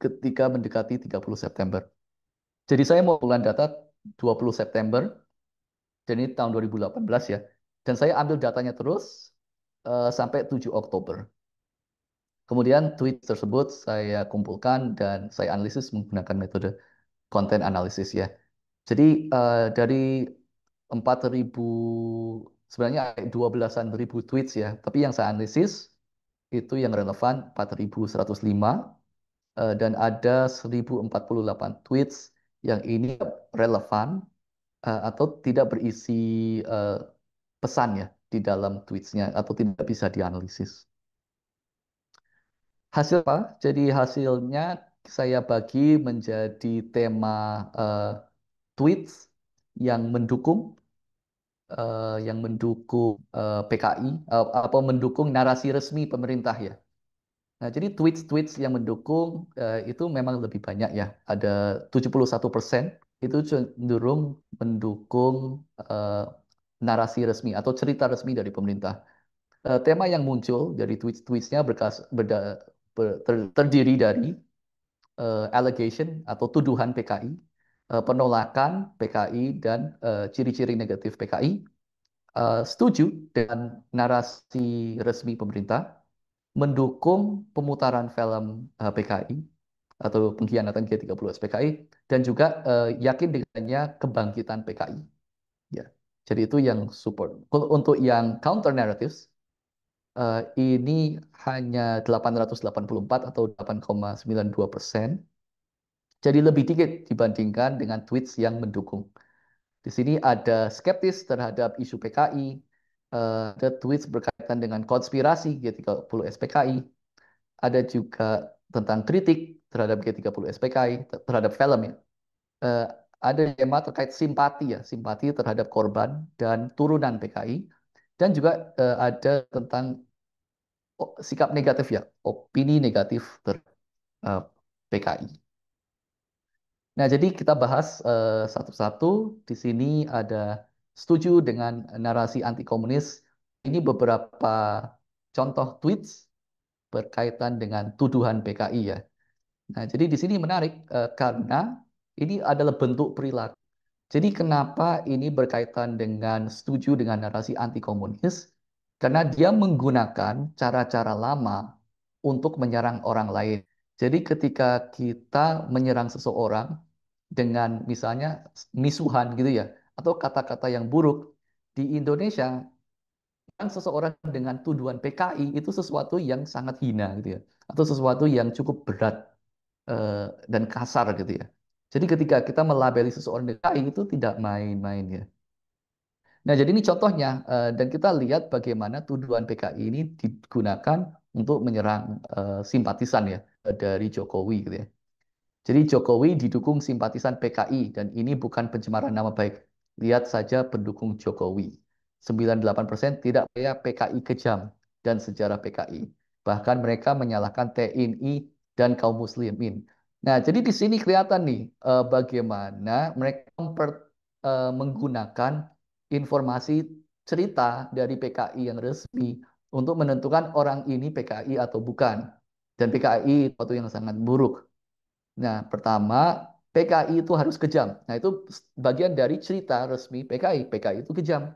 ketika mendekati 30 September. Jadi saya mau bulan data 20 September, dan ini tahun 2018 ya. Dan saya ambil datanya terus sampai 7 Oktober. Kemudian tweet tersebut saya kumpulkan dan saya analisis menggunakan metode konten analisis ya. Jadi dari 4.000 sebenarnya 12-an ribu tweets ya, tapi yang saya analisis itu yang relevan 4.105 dan ada 1.048 tweets yang ini relevan atau tidak berisi eh, pesan ya di dalam tweetsnya atau tidak bisa dianalisis. Hasil apa? Jadi hasilnya saya bagi menjadi tema eh, tweets yang mendukung PKI atau mendukung narasi resmi pemerintah ya. Nah, jadi tweets-tweets yang mendukung itu memang lebih banyak ya. Ada 71% itu cenderung mendukung eh, narasi resmi atau cerita resmi dari pemerintah. Tema yang muncul dari tweets-tweetsnya terdiri dari allegation atau tuduhan PKI, penolakan PKI, dan ciri-ciri negatif PKI, setuju dengan narasi resmi pemerintah, mendukung pemutaran film PKI atau pengkhianatan G30 PKI, dan juga yakin dengannya kebangkitan PKI. Ya, jadi itu yang support. Kalau untuk yang counter narratives, ini hanya 884 atau 8,92%. Jadi lebih dikit dibandingkan dengan tweets yang mendukung. Di sini ada skeptis terhadap isu PKI, ada tweets berkaitan dengan konspirasi G30 SPKI, ada juga tentang kritik terhadap G30 SPKI, terhadap film ya. Eh, ada tema terkait simpati ya, simpati terhadap korban dan turunan PKI, dan juga ada tentang sikap negatif ya, opini negatif terhadap PKI. Nah, jadi kita bahas satu-satu. Di sini ada setuju dengan narasi anti komunis. Ini beberapa contoh tweets berkaitan dengan tuduhan PKI ya. Nah, jadi di sini menarik karena ini adalah bentuk perilaku. Jadi kenapa ini berkaitan dengan setuju dengan narasi anti komunis? Karena dia menggunakan cara-cara lama untuk menyerang orang lain. Jadi ketika kita menyerang seseorang dengan misalnya misuhan gitu ya, atau kata-kata yang buruk, di Indonesia kan seseorang dengan tuduhan PKI itu sesuatu yang sangat hina gitu ya, atau sesuatu yang cukup berat dan kasar gitu ya. Jadi ketika kita melabeli seseorang dengan PKI itu tidak main-main ya. Nah, jadi ini contohnya dan kita lihat bagaimana tuduhan PKI ini digunakan untuk menyerang simpatisan ya dari Jokowi gitu ya. Jadi Jokowi didukung simpatisan PKI dan ini bukan pencemaran nama baik. Lihat saja pendukung Jokowi. 98% tidak percaya PKI kejam dan sejarah PKI. Bahkan mereka menyalahkan TNI dan kaum muslimin. Nah, jadi di sini kelihatan nih bagaimana mereka menggunakan informasi cerita dari PKI yang resmi untuk menentukan orang ini PKI atau bukan. Dan PKI itu sesuatu yang sangat buruk. Nah, pertama, PKI itu harus kejam. Nah, itu bagian dari cerita resmi PKI. PKI itu kejam.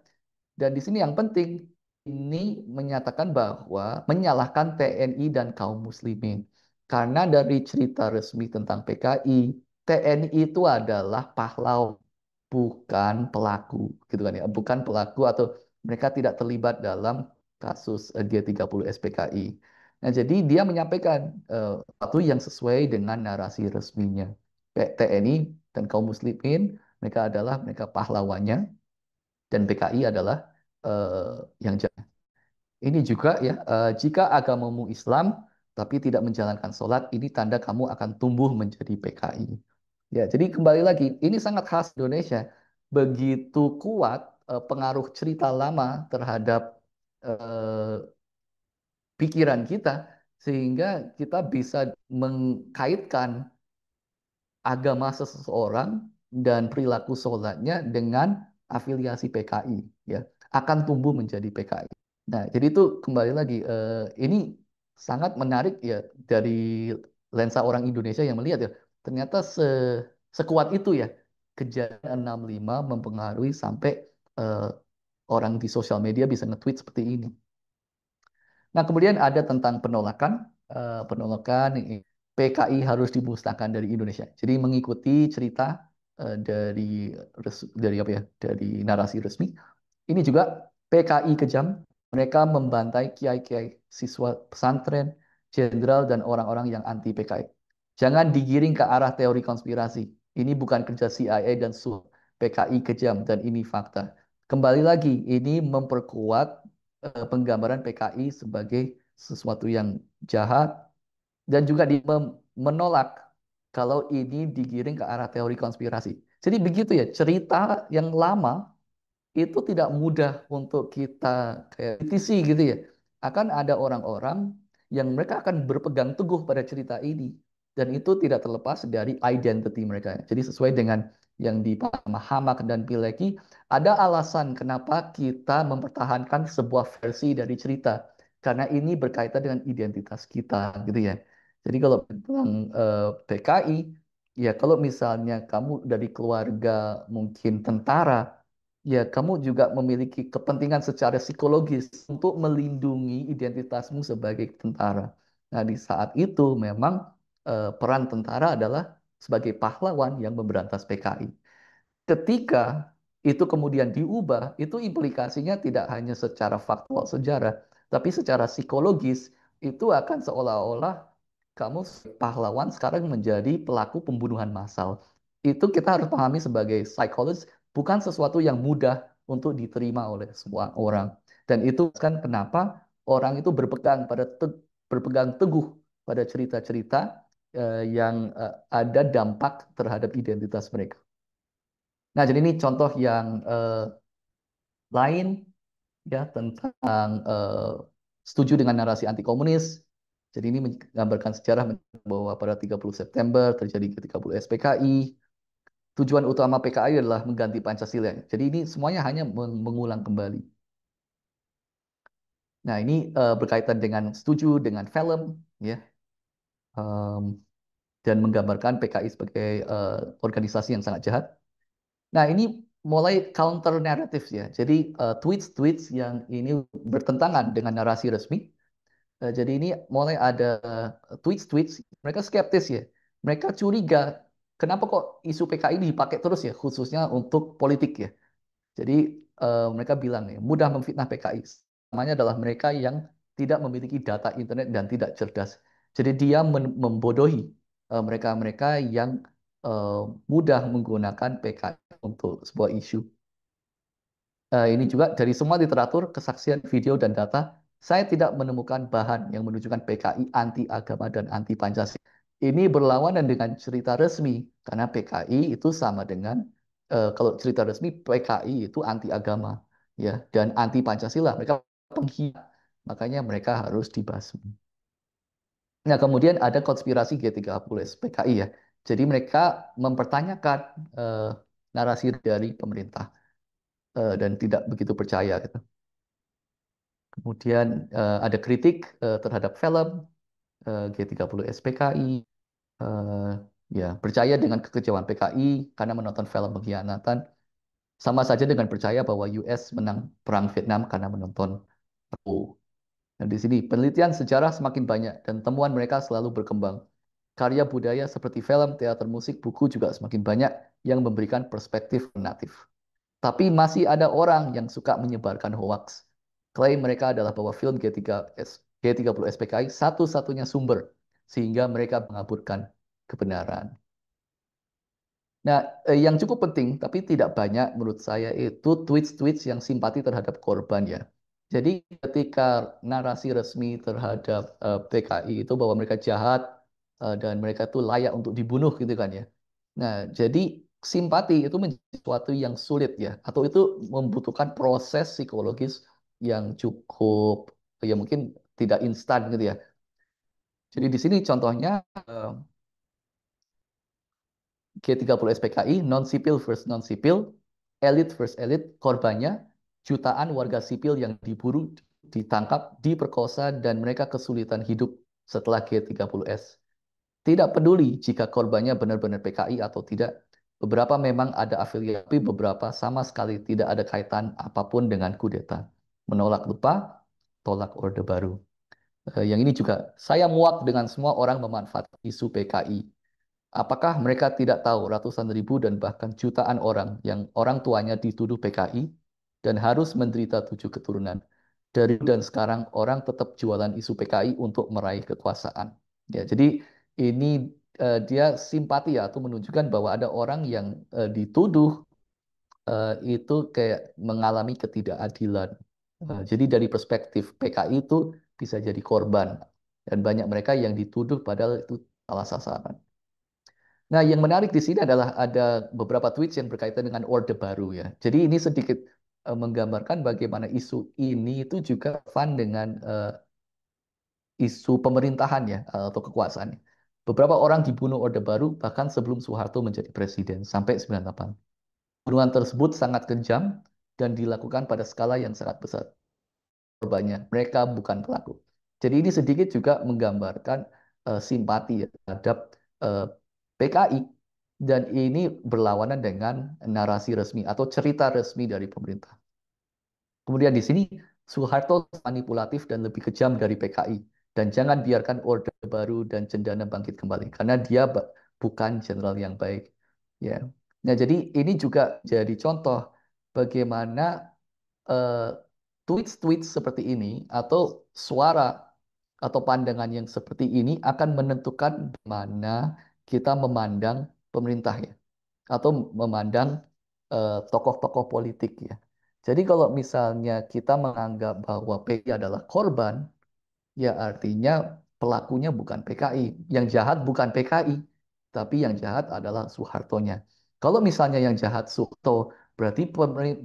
Dan di sini yang penting, ini menyatakan bahwa menyalahkan TNI dan kaum muslimin. Karena dari cerita resmi tentang PKI, TNI itu adalah pahlawan, bukan pelaku, gitu kan ya. Bukan pelaku atau mereka tidak terlibat dalam kasus G30 SPKI. Nah, jadi dia menyampaikan sesuatu yang sesuai dengan narasi resminya. TNI dan kaum muslimin, mereka pahlawannya, dan PKI adalah yang jahat. Ini juga ya, jika agamamu Islam tapi tidak menjalankan sholat, ini tanda kamu akan tumbuh menjadi PKI. Ya, jadi kembali lagi, ini sangat khas Indonesia. Begitu kuat pengaruh cerita lama terhadap eh, pikiran kita, sehingga kita bisa mengkaitkan agama seseorang dan perilaku sholatnya dengan afiliasi PKI, ya akan tumbuh menjadi PKI. Nah, jadi itu kembali lagi ini sangat menarik ya dari lensa orang Indonesia yang melihat ya ternyata sekuat itu ya kejadian 65 mempengaruhi sampai eh, orang di sosial media bisa nge-tweet seperti ini. Nah, kemudian ada tentang penolakan, penolakan PKI harus dimusnahkan dari Indonesia. Jadi mengikuti cerita dari apa ya, dari narasi resmi. Ini juga PKI kejam. Mereka membantai kiai-kiai, siswa pesantren, jenderal dan orang-orang yang anti PKI. Jangan digiring ke arah teori konspirasi. Ini bukan kerja CIA dan SUH. PKI kejam dan ini fakta. Kembali lagi, ini memperkuat penggambaran PKI sebagai sesuatu yang jahat dan juga menolak kalau ini digiring ke arah teori konspirasi. Jadi begitu ya, cerita yang lama itu tidak mudah untuk kita kayak kritisi gitu ya. Akan ada orang-orang yang mereka akan berpegang teguh pada cerita ini dan itu tidak terlepas dari identity mereka. Jadi sesuai dengan yang dipahami Hamak dan Pileki, ada alasan kenapa kita mempertahankan sebuah versi dari cerita karena ini berkaitan dengan identitas kita gitu ya. Jadi kalau tentang PKI, ya kalau misalnya kamu dari keluarga mungkin tentara, ya kamu juga memiliki kepentingan secara psikologis untuk melindungi identitasmu sebagai tentara. Nah, di saat itu memang peran tentara adalah sebagai pahlawan yang memberantas PKI. Ketika itu kemudian diubah, itu implikasinya tidak hanya secara faktual sejarah, tapi secara psikologis itu akan seolah-olah kamu pahlawan sekarang menjadi pelaku pembunuhan massal. Itu kita harus pahami sebagai psikologis, bukan sesuatu yang mudah untuk diterima oleh semua orang. Dan itu kan kenapa orang itu berpegang teguh pada cerita-cerita yang ada dampak terhadap identitas mereka. Nah, jadi ini contoh yang lain ya tentang setuju dengan narasi anti komunis. Jadi ini menggambarkan sejarah bahwa pada 30 September terjadi G30 SPKI. Tujuan utama PKI adalah mengganti Pancasila. Jadi ini semuanya hanya mengulang kembali. Nah, ini berkaitan dengan setuju dengan film ya, em, dan menggambarkan PKI sebagai organisasi yang sangat jahat. Nah, ini mulai counter narrative ya. Jadi tweets-tweets yang ini bertentangan dengan narasi resmi. Jadi ini mulai ada tweets-tweets, mereka skeptis ya. Mereka curiga, kenapa kok isu PKI ini dipakai terus ya, khususnya untuk politik ya. Jadi mereka bilang nih, mudah memfitnah PKI. Namanya adalah mereka yang tidak memiliki data internet dan tidak cerdas. Jadi dia membodohi mereka-mereka yang eh, mudah menggunakan PKI untuk sebuah isu. Ini juga dari semua literatur, kesaksian, video, dan data, saya tidak menemukan bahan yang menunjukkan PKI anti agama dan anti Pancasila. Ini berlawanan dengan cerita resmi, karena PKI itu sama dengan, kalau cerita resmi, PKI itu anti agama, ya, dan anti Pancasila. Mereka pengkhianat, makanya mereka harus dibasmi. Nah, kemudian ada konspirasi G30 PKI ya. Jadi mereka mempertanyakan eh, narasi dari pemerintah dan tidak begitu percaya gitu. Kemudian ada kritik terhadap film G30 SPKI. eh, ya, percaya dengan kekecewaan PKI karena menonton film pengkhianatan. Sama saja dengan percaya bahwa US menang perang Vietnam karena menonton Rambo. Dan di sini penelitian sejarah semakin banyak dan temuan mereka selalu berkembang. Karya budaya seperti film, teater, musik, buku juga semakin banyak yang memberikan perspektif alternatif. Tapi masih ada orang yang suka menyebarkan hoaks. Klaim mereka adalah bahwa film G30 SPKI satu-satunya sumber, sehingga mereka mengaburkan kebenaran. Nah, yang cukup penting, tapi tidak banyak menurut saya itu tweets-tweets yang simpati terhadap korban ya. Jadi ketika narasi resmi terhadap PKI itu bahwa mereka jahat dan mereka itu layak untuk dibunuh gitu kan ya. Nah, jadi simpati itu menjadi sesuatu yang sulit ya, atau itu membutuhkan proses psikologis yang cukup ya mungkin tidak instan gitu ya. Jadi di sini contohnya G30 SPKI, non-sipil versus non-sipil, elit versus elit, korbannya jutaan warga sipil yang diburu, ditangkap, diperkosa, dan mereka kesulitan hidup setelah G30S. Tidak peduli jika korbannya benar-benar PKI atau tidak, beberapa memang ada afiliasi, tapi beberapa sama sekali tidak ada kaitan apapun dengan kudeta. Menolak lupa, tolak Orde Baru. Yang ini juga saya muak dengan semua orang memanfaatkan isu PKI. Apakah mereka tidak tahu ratusan ribu dan bahkan jutaan orang yang orang tuanya dituduh PKI dan harus menderita 7 keturunan. Dari dan sekarang orang tetap jualan isu PKI untuk meraih kekuasaan. Ya, jadi ini dia simpati ya atau menunjukkan bahwa ada orang yang dituduh itu kayak mengalami ketidakadilan. Jadi dari perspektif PKI itu bisa jadi korban dan banyak mereka yang dituduh padahal itu salah sasaran. Nah, yang menarik di sini adalah ada beberapa tweets yang berkaitan dengan Orde Baru ya. Jadi ini sedikit menggambarkan bagaimana isu ini itu juga fun dengan isu pemerintahan ya atau kekuasaan. Beberapa orang dibunuh Orde Baru bahkan sebelum Soeharto menjadi presiden sampai 98. Pembunuhan tersebut sangat kejam dan dilakukan pada skala yang sangat besar. Korbannya, mereka bukan pelaku. Jadi ini sedikit juga menggambarkan simpati ya terhadap eh, PKI, dan ini berlawanan dengan narasi resmi atau cerita resmi dari pemerintah. Kemudian di sini Soeharto manipulatif dan lebih kejam dari PKI, dan jangan biarkan Orde Baru dan Cendana bangkit kembali karena dia bukan jenderal yang baik. Ya. Nah, jadi ini juga jadi contoh bagaimana eh, tweet-tweet seperti ini atau suara atau pandangan yang seperti ini akan menentukan mana kita memandang pemerintah ya, atau memandang tokoh-tokoh politik ya. Jadi kalau misalnya kita menganggap bahwa PI adalah korban, ya artinya pelakunya bukan PKI. Yang jahat bukan PKI, tapi yang jahat adalah Soehartonya. Kalau misalnya yang jahat Soeharto, berarti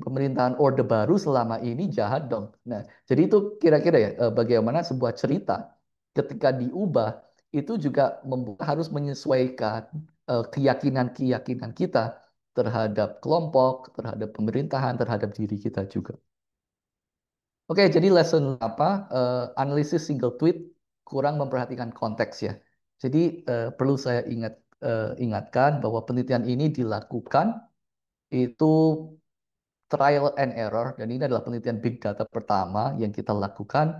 pemerintahan Orde Baru selama ini jahat dong. Nah, jadi itu kira-kira ya bagaimana sebuah cerita ketika diubah itu juga harus menyesuaikan keyakinan-keyakinan kita terhadap kelompok, terhadap pemerintahan, terhadap diri kita juga. Oke, jadi lesson apa? Analisis single tweet kurang memperhatikan konteks ya. Jadi perlu saya ingatkan bahwa penelitian ini dilakukan itu trial and error, dan ini adalah penelitian big data pertama yang kita lakukan.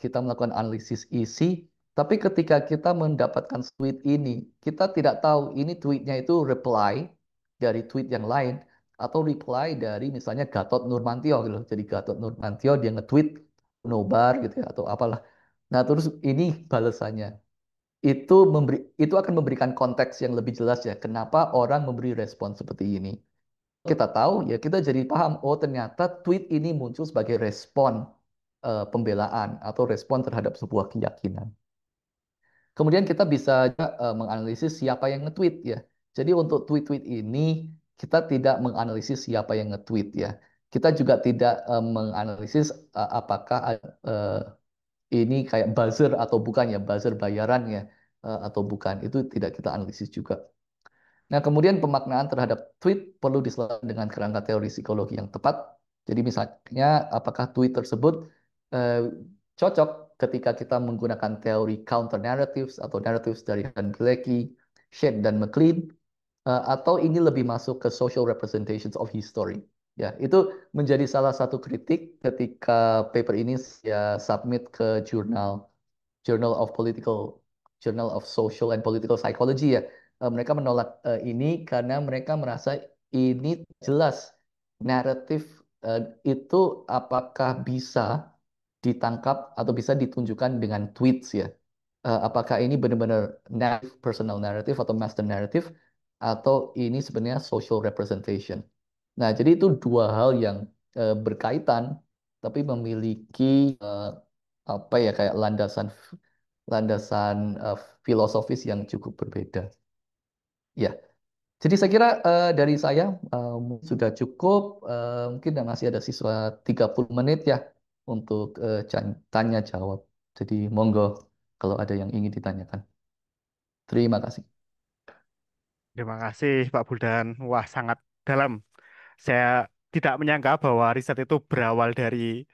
Kita melakukan analisis isi, tapi ketika kita mendapatkan tweet ini, kita tidak tahu ini tweetnya itu reply dari tweet yang lain atau reply dari misalnya Gatot Nurmantio gitu. Jadi Gatot Nurmantio dia nge-tweet nobar gitu ya atau apalah. Nah, terus ini balasannya itu akan memberikan konteks yang lebih jelas ya kenapa orang memberi respon seperti ini. Kita tahu ya kita jadi paham, oh ternyata tweet ini muncul sebagai respon pembelaan atau respon terhadap sebuah keyakinan. Kemudian kita bisa juga, menganalisis siapa yang nge-tweet ya. Jadi untuk tweet-tweet ini kita tidak menganalisis siapa yang nge-tweet ya. Kita juga tidak menganalisis apakah ini kayak buzzer atau bukan ya, buzzer bayaran ya atau bukan. Itu tidak kita analisis juga. Nah, kemudian pemaknaan terhadap tweet perlu disesuaikan dengan kerangka teori psikologi yang tepat. Jadi misalnya, apakah tweet tersebut eh, cocok ketika kita menggunakan teori counter narratives atau narratives dari Han Pilecki, Shedd, dan McLean, atau ini lebih masuk ke social representations of history. Ya, itu menjadi salah satu kritik ketika paper ini saya submit ke jurnal Journal of Political Journal of Social and Political Psychology ya. Mereka menolak ini karena mereka merasa ini jelas naratif itu apakah bisa ditangkap atau bisa ditunjukkan dengan tweets ya. Apakah ini benar-benar narrative, personal narrative atau master narrative atau ini sebenarnya social representation. Nah, jadi itu dua hal yang berkaitan tapi memiliki apa ya kayak landasan landasan filosofis yang cukup berbeda. Ya, jadi saya kira dari saya sudah cukup. Mungkin masih ada siswa 30 menit ya untuk tanya jawab. Jadi monggo kalau ada yang ingin ditanyakan. Terima kasih. Terima kasih Pak Buldan. Wah, sangat dalam. Saya tidak menyangka bahwa riset itu berawal dari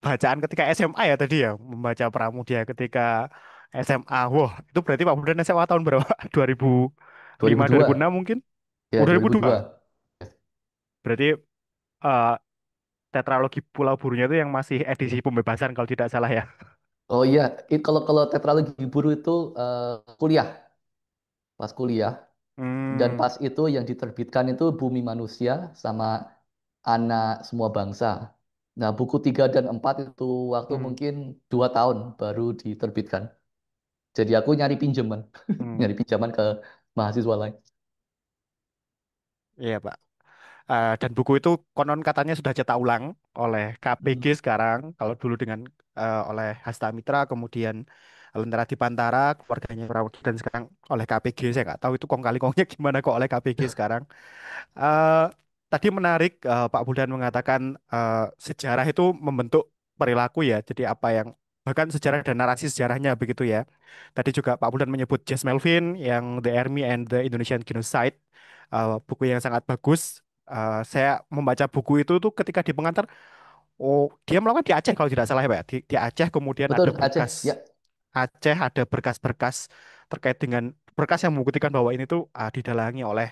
bacaan ketika SMA ya tadi ya, membaca Pramudia ketika SMA. Wah, itu berarti Pak Buldan SMA tahun berapa? 2005, 2006 2002. mungkin? Oh, Ya, 2002. 2002. Berarti eh, tetralogi Pulau Burunya itu yang masih edisi pembebasan kalau tidak salah ya. Oh iya, kalau kalau tetralogi Buru itu kuliah, pas kuliah. Dan Hmm, pas itu yang diterbitkan itu Bumi Manusia sama Anak Semua Bangsa. Nah, buku 3 dan 4 itu waktu hmm, mungkin 2 tahun baru diterbitkan. Jadi aku nyari pinjaman, hmm. nyari pinjaman ke mahasiswa lain. Iya Pak. Dan buku itu konon katanya sudah cetak ulang oleh KPG Hmm. sekarang. Kalau dulu dengan oleh Hasta Mitra, kemudian Lentera Dipantara, keluarganya Pramudia, dan sekarang oleh KPG. Saya nggak tahu itu kong kali kongnya gimana kok oleh KPG sekarang. Eh, Tadi menarik Pak Buldan mengatakan sejarah itu membentuk perilaku ya. Jadi apa yang bahkan sejarah dan narasi sejarahnya begitu ya. Tadi juga Pak Buldan menyebut Jess Melvin yang The Army and the Indonesian Genocide, buku yang sangat bagus. Saya membaca buku itu tuh ketika di pengantar. Oh, dia melakukan di Aceh kalau tidak salah ya Pak. Di Aceh kemudian Betul, ada Aceh. berkas Ya, Aceh ada berkas-berkas terkait dengan berkas yang membuktikan bahwa ini tuh didalangi oleh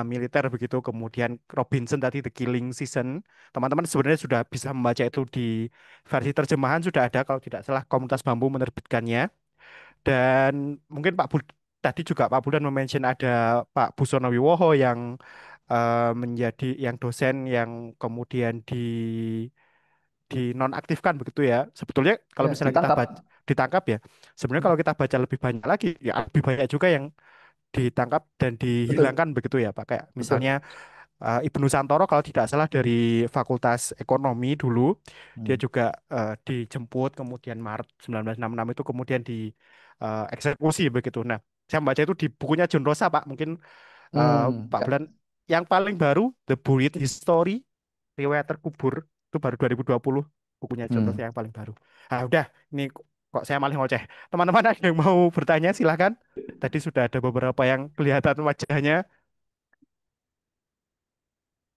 militer begitu. Kemudian Robinson tadi The Killing Season, teman-teman sebenarnya sudah bisa membaca itu di versi terjemahan sudah ada kalau tidak salah Komunitas Bambu menerbitkannya. Dan mungkin tadi juga Pak Buldan mention ada Pak Busono Wiwoho yang menjadi yang dosen yang kemudian dinonaktifkan begitu ya. Sebetulnya kalau Ya, misalnya kita ditangkap. baca ditangkap ya, sebenarnya kalau kita baca lebih banyak lagi ya lebih banyak juga yang ditangkap dan Betul, dihilangkan begitu ya Pak. Kayak misalnya betul. Ibnu Santoro kalau tidak salah dari Fakultas Ekonomi dulu, dia Hmm. juga dijemput kemudian Maret 1966 itu kemudian di eksekusi begitu. Nah, saya membaca itu di bukunya John Rosa Pak. Mungkin Pak Ya. Bulan yang paling baru The Buried History, Riwayat Terkubur itu baru 2020 bukunya John Rosa Hmm. yang paling baru. Ah udah, ini kok saya malah ngoceh. Teman-teman ada yang mau bertanya silahkan. Tadi sudah ada beberapa yang kelihatan wajahnya.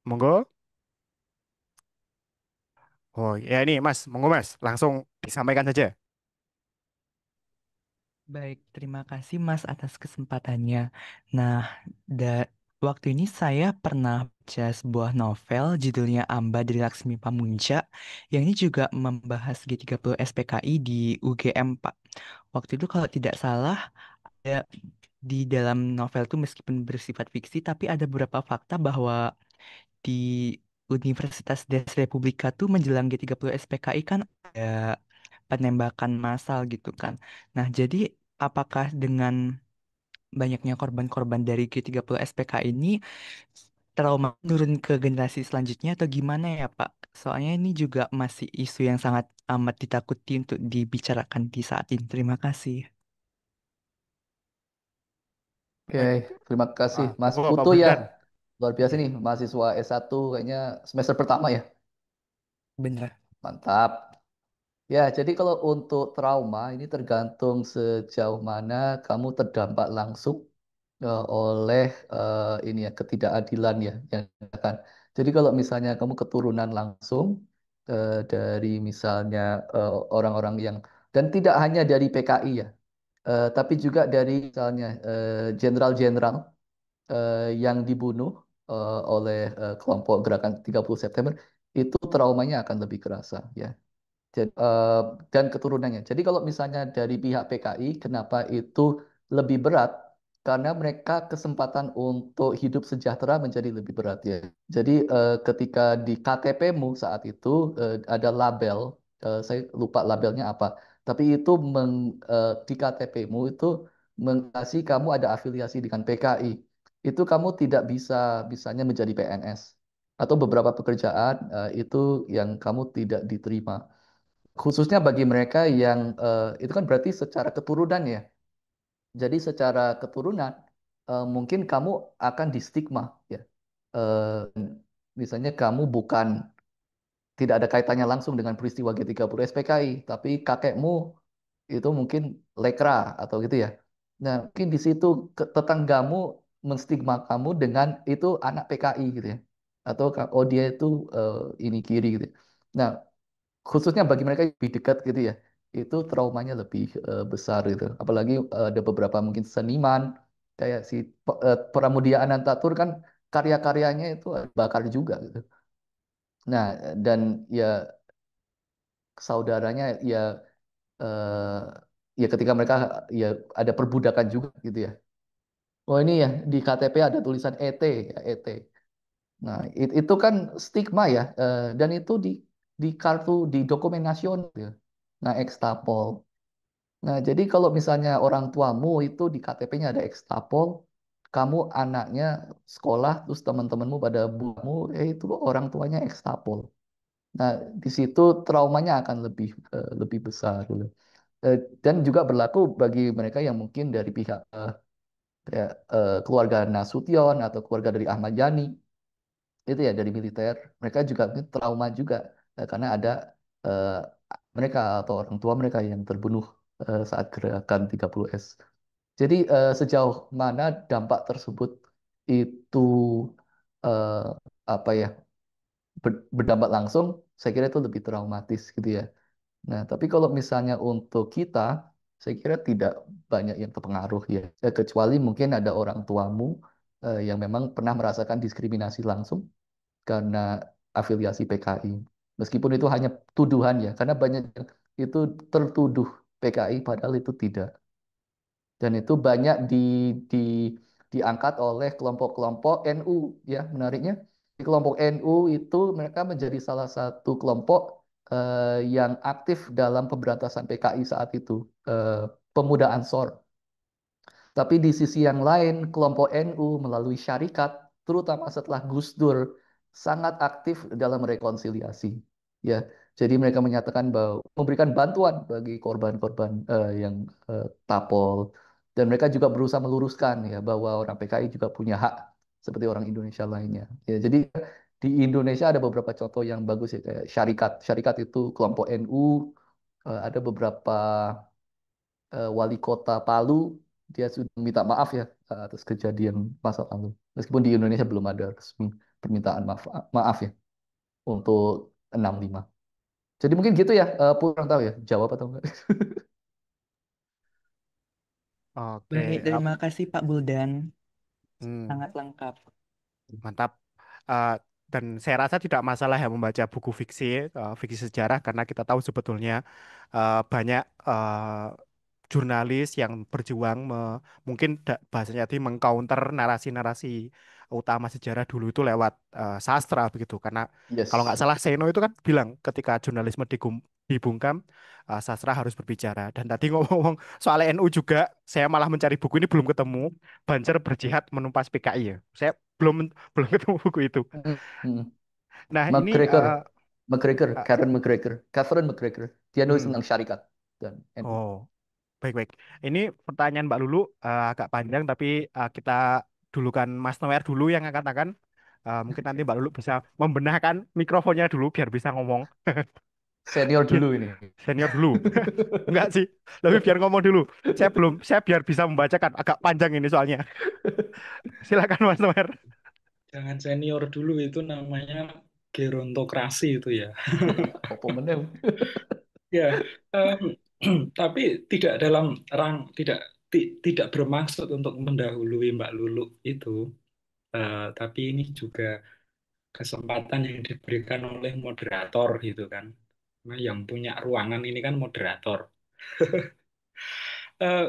Monggo. Oh ya ini Mas, monggo Mas, langsung disampaikan saja. Baik, terima kasih Mas atas kesempatannya. Nah, waktu ini saya pernah baca sebuah novel judulnya Amba dari Laksmi Pamunca yang ini juga membahas G30 SPKI di UGM, Pak. Waktu itu kalau tidak salah ada di dalam novel itu meskipun bersifat fiksi tapi ada beberapa fakta bahwa di Universitas Des Republika tuh menjelang G30 SPKI kan ada penembakan massal gitu kan. Nah, jadi apakah dengan banyaknya korban-korban dari G30 SPK ini trauma turun ke generasi selanjutnya atau gimana ya Pak? Soalnya ini juga masih isu yang sangat amat ditakuti untuk dibicarakan di saat ini. Terima kasih. Oke, Baik, terima kasih Mas monggo Pak Putu ya. Buldan. Luar biasa Ya. nih, mahasiswa S1 kayaknya semester pertama ya. Bener. Mantap. Ya, jadi kalau untuk trauma ini tergantung sejauh mana kamu terdampak langsung oleh ini ya ketidakadilan ya yang kan. Jadi kalau misalnya kamu keturunan langsung dari misalnya orang-orang yang dan tidak hanya dari PKI ya, tapi juga dari misalnya jenderal-jenderal yang dibunuh oleh kelompok gerakan 30 September itu traumanya akan lebih kerasa ya. Eh, dan keturunannya. Jadi kalau misalnya dari pihak PKI, kenapa itu lebih berat? Karena mereka kesempatan untuk hidup sejahtera menjadi lebih berat ya. Jadi ketika di KTP-mu saat itu ada label, saya lupa labelnya apa, tapi itu di KTP-mu itu mengasih kamu ada afiliasi dengan PKI. Itu kamu tidak bisa bisanya menjadi PNS atau beberapa pekerjaan itu yang kamu tidak diterima khususnya bagi mereka yang itu kan berarti secara keturunan ya. Jadi secara keturunan mungkin kamu akan distigma ya. Eh, Misalnya kamu bukan tidak ada kaitannya langsung dengan peristiwa G30 SPKI, tapi kakekmu itu mungkin lekra atau gitu ya. Nah, mungkin di situ tetanggamu menstigma kamu dengan itu anak PKI gitu ya. Atau oh dia itu eh, ini kiri gitu. Nah, khususnya bagi mereka yang lebih dekat gitu ya itu traumanya lebih besar gitu apalagi ada beberapa mungkin seniman kayak si Pramudia Anantatur kan karya-karyanya itu bakar juga gitu nah dan ya saudaranya ya eh, ya ketika mereka ya ada perbudakan juga gitu ya oh ini ya di KTP ada tulisan ET ya ET nah itu kan stigma ya dan itu di kartu di dokumen nasional ya. Nah, ekstapol. Nah, jadi kalau misalnya orang tuamu itu di KTP-nya ada ekstapol, kamu anaknya sekolah, terus teman-temanmu pada buahmu, itu orang tuanya ekstapol. Nah, di situ traumanya akan lebih besar. Gitu. Dan juga berlaku bagi mereka yang mungkin dari pihak kayak, keluarga Nasution atau keluarga dari Ahmad Yani, itu ya dari militer, mereka juga mungkin trauma juga karena ada eh, mereka atau orang tua mereka yang terbunuh saat gerakan 30S. Jadi sejauh mana dampak tersebut itu eh, apa ya berdampak langsung, saya kira itu lebih traumatis gitu ya. Nah, tapi kalau misalnya untuk kita, saya kira tidak banyak yang terpengaruh ya. Kecuali mungkin ada orang tuamu yang memang pernah merasakan diskriminasi langsung karena afiliasi PKI. Meskipun itu hanya tuduhan ya, karena banyak yang itu tertuduh PKI padahal itu tidak. Dan itu banyak di, diangkat oleh kelompok-kelompok NU ya, menariknya di kelompok NU itu mereka menjadi salah satu kelompok yang aktif dalam pemberantasan PKI saat itu, pemuda Ansor. Tapi di sisi yang lain, kelompok NU melalui syarikat, terutama setelah Gus Dur, sangat aktif dalam rekonsiliasi. Ya, jadi mereka menyatakan bahwa memberikan bantuan bagi korban-korban yang tapol, dan mereka juga berusaha meluruskan ya bahwa orang PKI juga punya hak seperti orang Indonesia lainnya. Ya, jadi di Indonesia ada beberapa contoh yang bagus ya kayak syarikat. Syarikat itu kelompok NU, ada beberapa wali kota Palu dia sudah minta maaf ya atas kejadian masa lalu. Meskipun di Indonesia belum ada resmi permintaan maaf ya untuk 65. Jadi mungkin gitu ya, kurang tahu ya jawab atau enggak. Baik, Oke, terima kasih Pak Buldan. hmm. Sangat lengkap. Mantap. Eh, dan saya rasa tidak masalah ya membaca buku fiksi, fiksi sejarah, karena kita tahu sebetulnya banyak jurnalis yang berjuang mungkin bahasanya tadi mengcounter narasi-narasi utama sejarah dulu itu lewat sastra begitu. Karena kalau nggak Yes. salah Seno itu kan bilang ketika jurnalisme dibungkam, sastra harus berbicara. Dan tadi ngomong soal NU juga, saya malah mencari buku ini belum ketemu. Banjar berjihad menumpas PKI ya. Saya belum belum ketemu buku itu. Hmm. Nah ini McGregor, McGregor, Karen McGregor, Catherine McGregor. Dia nulis hmm, tentang syarikat dan NU. oh baik-baik. Ini pertanyaan Mbak Lulu agak panjang tapi kita dulukan Mas Noer dulu yang akan. Mungkin nanti Mbak Lulu bisa membenahkan mikrofonnya dulu biar bisa ngomong. Senior Biar dulu ini. senior dulu. Enggak sih, lebih biar ngomong dulu. Saya biar bisa membacakan. Agak panjang ini soalnya. Silakan Mas Noer. Jangan senior dulu, itu namanya gerontokrasi itu ya. Apa meneh? Ya, em, tapi tidak dalam tidak tidak bermaksud untuk mendahului Mbak Lulu itu. Tapi ini juga kesempatan yang diberikan oleh moderator gitu kan. Nah, yang punya ruangan ini kan moderator. Eh,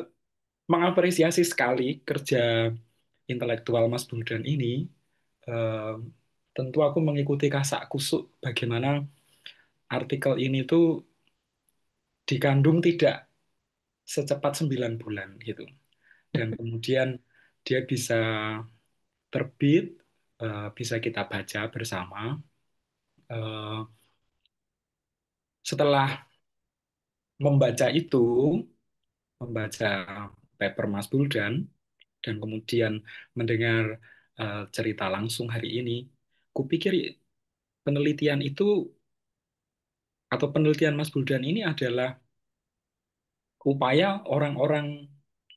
Mengapresiasi sekali kerja intelektual Mas Buldan ini. Eh, Tentu aku mengikuti kasak kusuk bagaimana artikel ini tuh dikandung tidak secepat 9 bulan gitu. Dan kemudian dia bisa terbit, bisa kita baca bersama. Eh, Setelah membaca itu, membaca paper Mas Buldan, dan kemudian mendengar cerita langsung hari ini, kupikir penelitian itu atau penelitian Mas Buldan ini adalah upaya orang-orang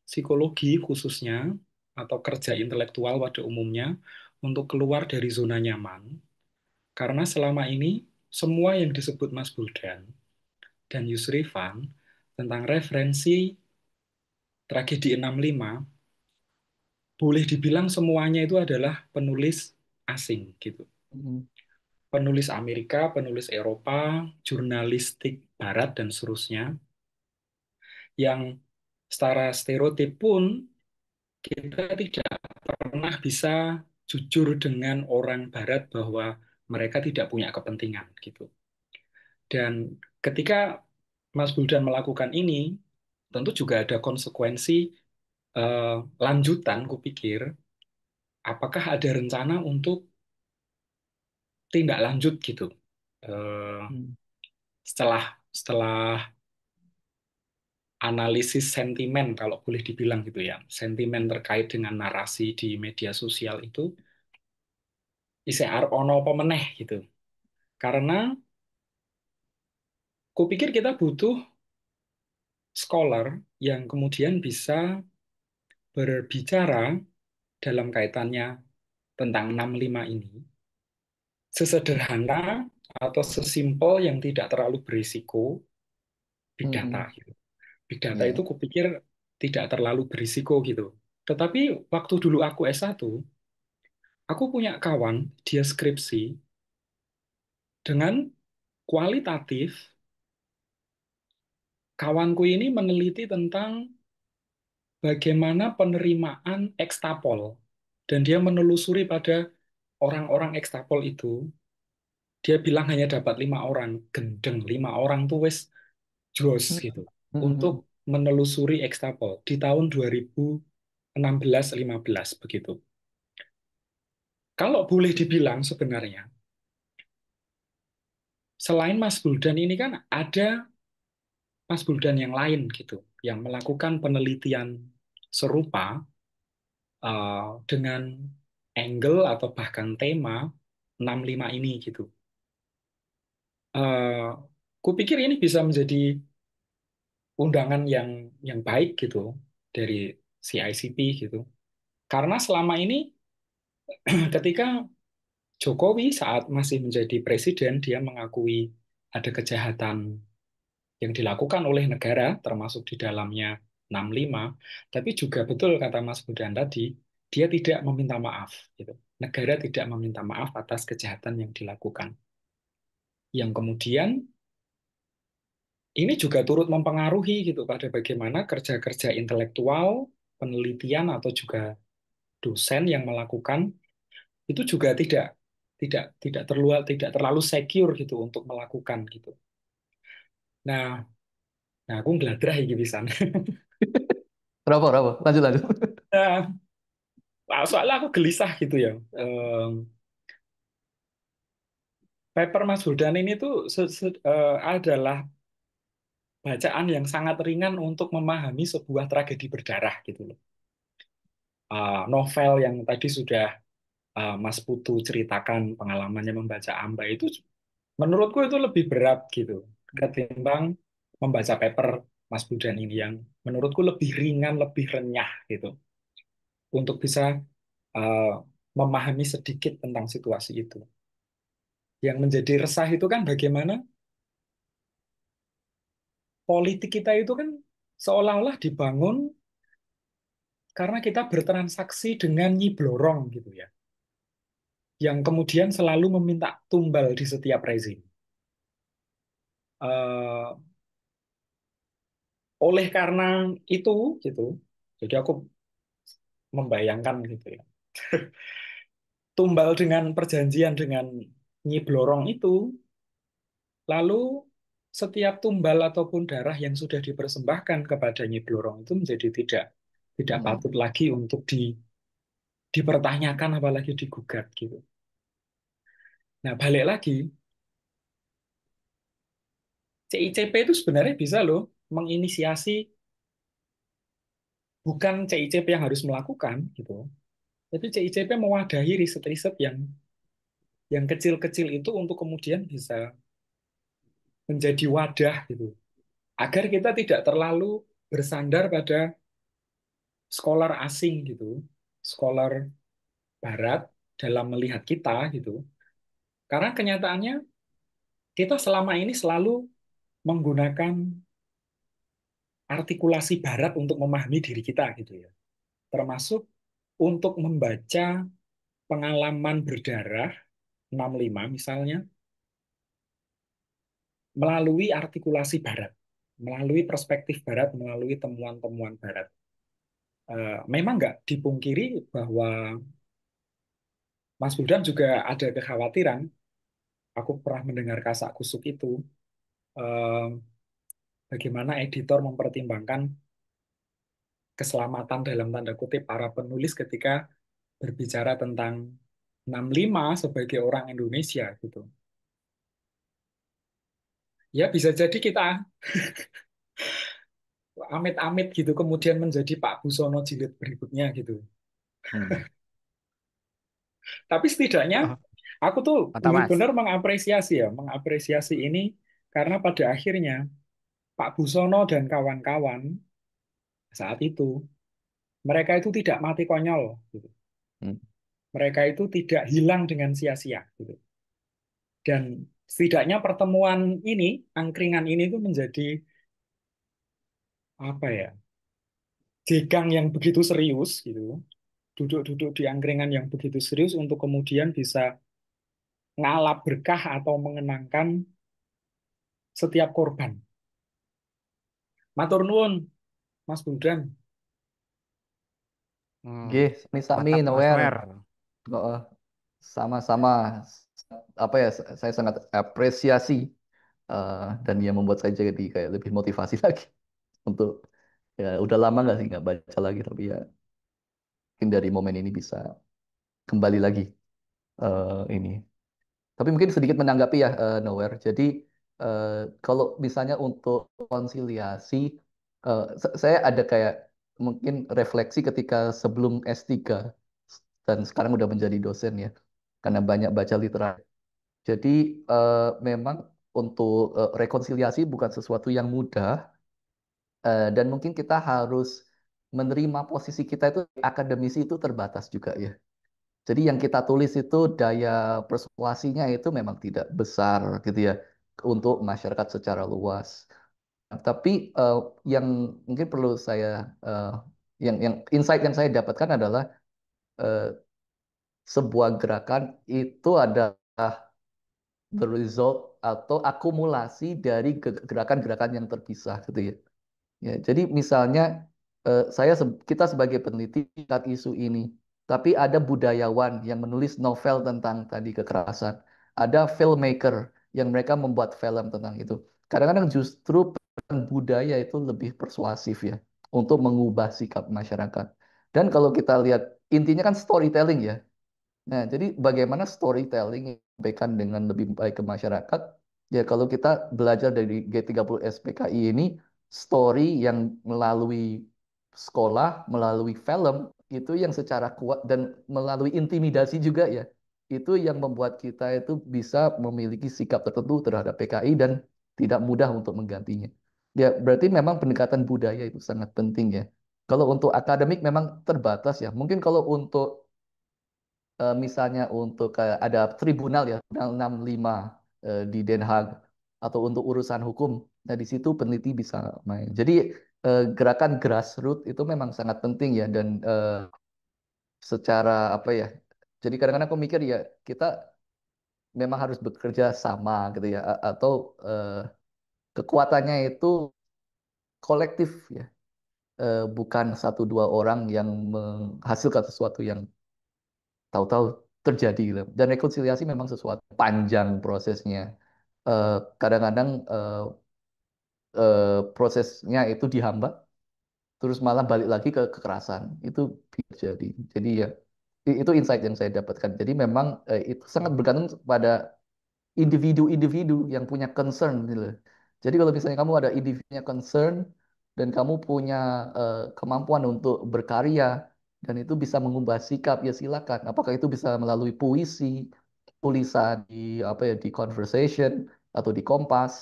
psikologi khususnya atau kerja intelektual pada umumnya untuk keluar dari zona nyaman. Karena selama ini semua yang disebut Mas Buldan dan Yusrifan tentang referensi tragedi 65 boleh dibilang semuanya itu adalah penulis asing gitu. Hmm. Penulis Amerika, penulis Eropa, jurnalistik Barat dan seterusnya yang secara stereotip pun kita tidak pernah bisa jujur dengan orang Barat bahwa mereka tidak punya kepentingan gitu. Dan ketika Mas Buldan melakukan ini, tentu juga ada konsekuensi eh, lanjutan, kupikir, apakah ada rencana untuk tindak lanjut gitu. Eh, Hmm. setelah setelah analisis sentimen, kalau boleh dibilang gitu ya, sentimen terkait dengan narasi di media sosial itu, isih arep ono apa meneh gitu. Karena kupikir kita butuh scholar yang kemudian bisa berbicara dalam kaitannya tentang 65 ini sesederhana atau sesimpel yang tidak terlalu berisiko big data Hmm. gitu. Big data itu Ya. kupikir tidak terlalu berisiko gitu. Tetapi waktu dulu aku S1, aku punya kawan, dia skripsi dengan kualitatif, kawanku ini meneliti tentang bagaimana penerimaan ekstapol. Dan dia menelusuri pada orang-orang ekstapol itu, dia bilang hanya dapat 5 orang. Gendeng, 5 orang tuh wes jos Hmm. gitu. Untuk Hmm. menelusuri ekstapol di tahun 2016-15 begitu. Kalau boleh dibilang sebenarnya, selain Mas Buldan ini kan ada Mas Buldan yang lain gitu, yang melakukan penelitian serupa dengan angle atau bahkan tema 65 ini gitu. Eh, Kupikir ini bisa menjadi undangan yang baik gitu dari CICP gitu. Karena selama ini ketika Jokowi saat masih menjadi presiden, dia mengakui ada kejahatan yang dilakukan oleh negara, termasuk di dalamnya 65, tapi juga betul kata Mas Budan tadi, dia tidak meminta maaf. Gitu. Negara tidak meminta maaf atas kejahatan yang dilakukan. Yang kemudian ini juga turut mempengaruhi gitu pada bagaimana kerja-kerja intelektual, penelitian atau juga dosen yang melakukan itu juga tidak terlalu secure gitu untuk melakukan gitu. Nah, nah aku ngeladrah iki pisan. Kenapa, kenapa? Lanjut, lanjut. Nah, soalnya aku gelisah gitu ya. Paper Mas Huldan ini tuh adalah bacaan yang sangat ringan untuk memahami sebuah tragedi berdarah gitu loh. Novel yang tadi sudah Mas Putu ceritakan pengalamannya membaca Amba itu menurutku itu lebih berat gitu ketimbang membaca paper Mas Budan ini yang menurutku lebih ringan, lebih renyah gitu untuk bisa uh, memahami sedikit tentang situasi itu. Yang menjadi resah itu kan bagaimana politik kita itu kan seolah-olah dibangun karena kita bertransaksi dengan Nyi Blorong gitu ya, yang kemudian selalu meminta tumbal di setiap rezim. Eh, oleh karena itu gitu, jadi aku membayangkan gitu ya, tumbal dengan perjanjian dengan Nyi Blorong itu, lalu setiap tumbal ataupun darah yang sudah dipersembahkan kepada Nyi Blorong itu menjadi tidak Hmm. patut lagi untuk dipertanyakan apalagi digugat gitu. Nah, balik lagi, CICP itu sebenarnya bisa loh menginisiasi, bukan CICP yang harus melakukan gitu. Tapi CICP mewadahi riset-riset yang kecil-kecil itu untuk kemudian bisa menjadi wadah gitu. Agar kita tidak terlalu bersandar pada scholar asing gitu, scholar barat dalam melihat kita gitu. Karena kenyataannya kita selama ini selalu menggunakan artikulasi barat untuk memahami diri kita gitu ya. Termasuk untuk membaca pengalaman berdarah 65 misalnya melalui artikulasi barat, melalui perspektif barat, melalui temuan-temuan barat. Memang nggak dipungkiri bahwa Mas Wildan juga ada kekhawatiran. Aku pernah mendengar kasak kusuk itu, eh, bagaimana editor mempertimbangkan keselamatan dalam tanda kutip para penulis ketika berbicara tentang 65 sebagai orang Indonesia gitu. Ya bisa jadi kita amit-amit gitu kemudian menjadi Pak Busono jilid berikutnya gitu. Hmm. Tapi setidaknya Oh, aku tuh mantap Mas. benar-benar mengapresiasi ini karena pada akhirnya Pak Busono dan kawan-kawan saat itu mereka itu tidak mati konyol gitu. Hmm. Mereka itu tidak hilang dengan sia-sia gitu. Dan setidaknya pertemuan ini, angkringan ini itu menjadi apa ya, jegang yang begitu serius gitu, duduk-duduk di angkringan yang begitu serius untuk kemudian bisa ngalap berkah atau mengenangkan setiap korban. Matur nuwun, Mas Buldan. Oke, Hmm, sami-sami mantap Mas Noel. Noer. Oh, sama-sama. Apa ya? Saya sangat apresiasi dan dia membuat saya jadi kayak lebih motivasi lagi untuk ya udah lama nggak sih nggak baca lagi tapi ya mungkin dari momen ini bisa kembali lagi ini. Tapi mungkin sedikit menanggapi ya Nowhere. Jadi eh, kalau misalnya untuk konsiliasi, saya ada kayak mungkin refleksi ketika sebelum S3 dan sekarang udah menjadi dosen ya, karena banyak baca literatur. Jadi memang untuk rekonsiliasi bukan sesuatu yang mudah dan mungkin kita harus menerima posisi kita itu akademisi itu terbatas juga ya. Jadi yang kita tulis itu daya persuasinya itu memang tidak besar gitu ya untuk masyarakat secara luas. Tapi yang mungkin perlu saya eh, yang insight yang saya dapatkan adalah eh, sebuah gerakan itu adalah the result atau akumulasi dari gerakan-gerakan yang terpisah gitu ya. Ya, jadi misalnya kita sebagai peneliti lihat isu ini, tapi ada budayawan yang menulis novel tentang tadi kekerasan, ada filmmaker yang mereka membuat film tentang itu. Kadang-kadang justru peran budaya itu lebih persuasif ya untuk mengubah sikap masyarakat. Dan kalau kita lihat intinya kan storytelling ya. Nah, jadi bagaimana storytelling yang disampaikan dengan lebih baik ke masyarakat? Ya, kalau kita belajar dari G30 SPKI ini, story yang melalui sekolah, melalui film, itu yang secara kuat dan melalui intimidasi juga ya, itu yang membuat kita itu bisa memiliki sikap tertentu terhadap PKI dan tidak mudah untuk menggantinya. Ya, berarti memang pendekatan budaya itu sangat penting ya. Kalau untuk akademik memang terbatas ya. Mungkin kalau untuk misalnya untuk kayak ada tribunal ya, Undang 65 di Den Haag atau untuk urusan hukum. Nah, di situ peneliti bisa main. Jadi gerakan grassroots itu memang sangat penting ya dan secara apa ya? Jadi kadang-kadang aku mikir ya kita memang harus bekerja sama gitu ya atau eh, kekuatannya itu kolektif ya. Bukan satu dua orang yang menghasilkan sesuatu yang tahu-tahu terjadi gitu. Dan rekonsiliasi memang sesuatu panjang prosesnya. Kadang-kadang prosesnya itu dihambat, terus malah balik lagi ke kekerasan. Itu bisa jadi. Jadi ya itu insight yang saya dapatkan. Jadi memang itu sangat bergantung pada individu-individu yang punya concern gitu loh. Jadi kalau misalnya kamu ada individunya concern dan kamu punya kemampuan untuk berkarya dan itu bisa mengubah sikap ya silakan. Apakah itu bisa melalui puisi, tulisan di apa ya di conversation atau di Kompas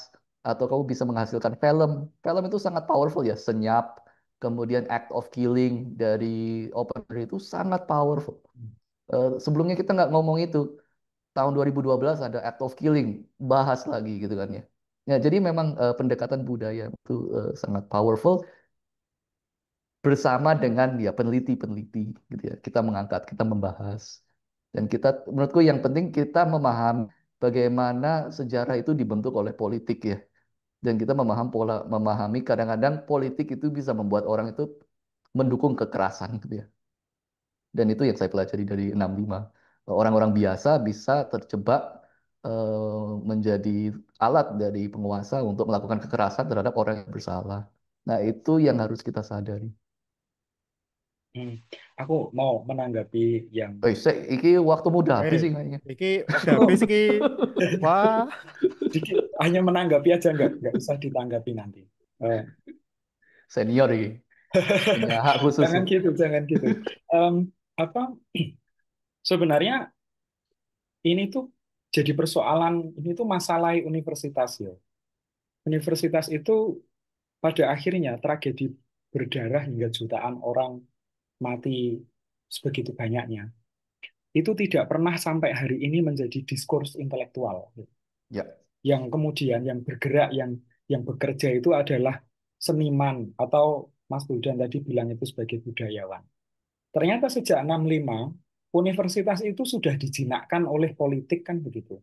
atau kamu bisa menghasilkan film. Film itu sangat powerful ya, Senyap, kemudian Act of Killing dari Oppenheimer itu sangat powerful. Sebelumnya kita nggak ngomong itu tahun 2012 ada Act of Killing, bahas lagi gitu kan ya. Ya, jadi memang pendekatan budaya itu sangat powerful bersama dengan ya peneliti-peneliti gitu ya. Kita mengangkat, kita membahas. Dan kita menurutku yang penting kita memahami bagaimana sejarah itu dibentuk oleh politik ya. Dan kita memahami kadang-kadang politik itu bisa membuat orang itu mendukung kekerasan gitu ya. Dan itu yang saya pelajari dari 65. Orang-orang biasa bisa terjebak menjadi alat dari penguasa untuk melakukan kekerasan terhadap orang yang bersalah. Nah, itu yang harus kita sadari. Hmm. Aku mau menanggapi yang Iki waktu muda Eh, habis sih kayaknya. iki udah habis iki. Wah, dikit, hanya menanggapi aja, nggak usah ditanggapi nanti. Eh, Senior ini punya hak khusus jangan ya. gitu, jangan gitu. Em, apa sebenarnya ini tuh jadi persoalan, ini tuh masalah universitas ya. Universitas itu pada akhirnya tragedi berdarah hingga jutaan orang mati sebegitu banyaknya. Itu tidak pernah sampai hari ini menjadi diskurs intelektual. Ya, Yang kemudian yang bergerak, yang bekerja itu adalah seniman atau Mas Wildan tadi bilang itu sebagai budayawan. Ternyata sejak 65 universitas itu sudah dijinakkan oleh politik kan begitu.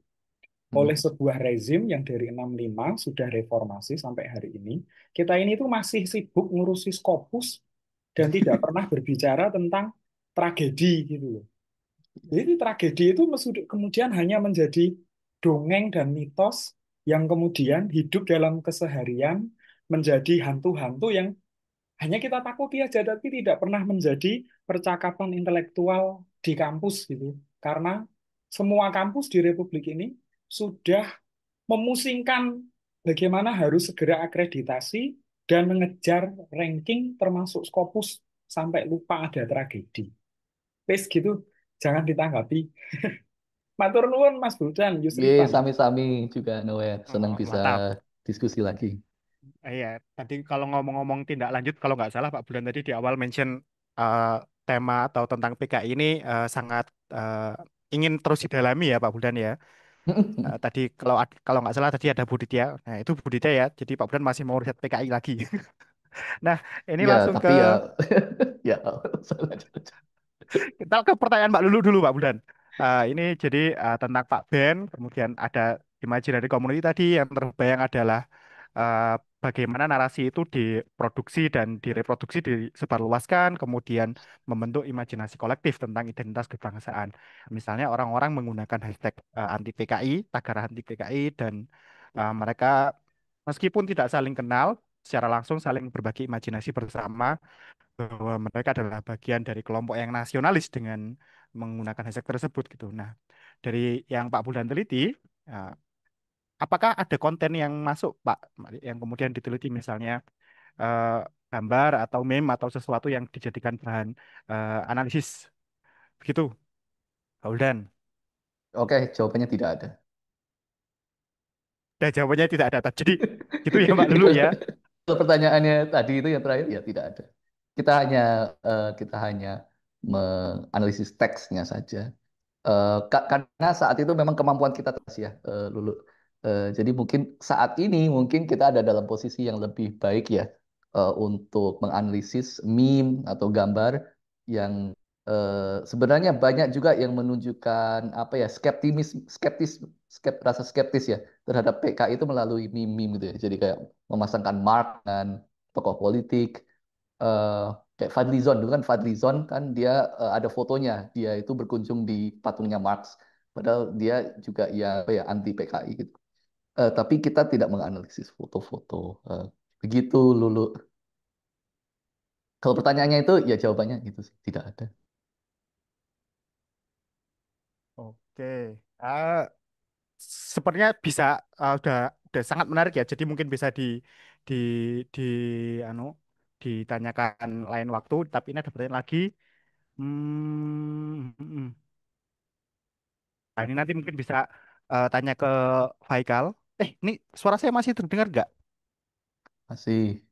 Hmm. Oleh sebuah rezim yang dari 65 sudah reformasi sampai hari ini. Kita ini tuh masih sibuk ngurusi Scopus dan tidak pernah berbicara tentang tragedi gitu loh. Jadi tragedi itu kemudian hanya menjadi dongeng dan mitos yang kemudian hidup dalam keseharian menjadi hantu-hantu yang hanya kita takuti aja tapi tidak pernah menjadi percakapan intelektual di kampus gitu. Karena semua kampus di Republik ini sudah memusingkan bagaimana harus segera akreditasi dan mengejar ranking termasuk Scopus sampai lupa ada tragedi. Wes gitu, jangan ditanggapi. Matur nuwun Mas Buldan, Yusri Ye, Fan. sami-sami juga Noel. Senang Oh, bisa mantap. diskusi lagi. Iya, tadi kalau ngomong-ngomong tindak lanjut, kalau nggak salah Pak Bulan tadi di awal mention eh, tema atau tentang PKI ini sangat ingin terus didalami ya Pak Bulan ya. Tadi kalau nggak salah tadi ada Buditya, nah itu Buditya ya. Jadi Pak Bulan masih mau riset PKI lagi. Nah, ini Ya, langsung ke tapi ya, ya, kita ke pertanyaan Mbak Lulu dulu Pak Bulan. Ini jadi tentang Pak Ben, kemudian ada imaginary community tadi yang terbayang adalah eh, bagaimana narasi itu diproduksi dan direproduksi, disebarluaskan, kemudian membentuk imajinasi kolektif tentang identitas kebangsaan. Misalnya orang-orang menggunakan hashtag anti PKI, tagar anti PKI, dan mereka meskipun tidak saling kenal, secara langsung saling berbagi imajinasi bersama bahwa mereka adalah bagian dari kelompok yang nasionalis dengan menggunakan hashtag tersebut gitu. Nah, dari yang Pak Buldan teliti, eh, apakah ada konten yang masuk, Pak, yang kemudian diteliti misalnya eh, gambar atau meme atau sesuatu yang dijadikan bahan analisis, begitu, Pak Buldan? oke, jawabannya tidak ada. Dan jawabannya tidak ada. Jadi gitu ya Mbak Lulu ya. Kalau pertanyaannya tadi itu yang terakhir ya tidak ada. Kita hanya menganalisis teksnya saja. Karena saat itu memang kemampuan kita terbatas ya, Lulu. Jadi mungkin saat ini mungkin kita ada dalam posisi yang lebih baik ya, untuk menganalisis meme atau gambar yang sebenarnya banyak juga yang menunjukkan apa ya, rasa skeptis ya terhadap PKI itu melalui meme-meme gitu ya. Jadi kayak memasangkan Mark dan tokoh politik, eh, kayak Fadlizon dulu kan, Fadlizon kan dia ada fotonya dia itu berkunjung di patungnya Marx, padahal dia juga ya apa ya anti PKI gitu. Tapi kita tidak menganalisis foto-foto eh, begitu, Lulu. Kalau pertanyaannya itu ya jawabannya gitu sih, tidak ada. Oke. Ah, sepertinya bisa udah sangat menarik ya. Jadi mungkin bisa di di anu ditanyakan lain waktu. Tapi ini ada pertanyaan lagi. Hmm. Nah, ini nanti mungkin bisa tanya ke Faikal. Ini suara saya masih terdengar nggak? Masih.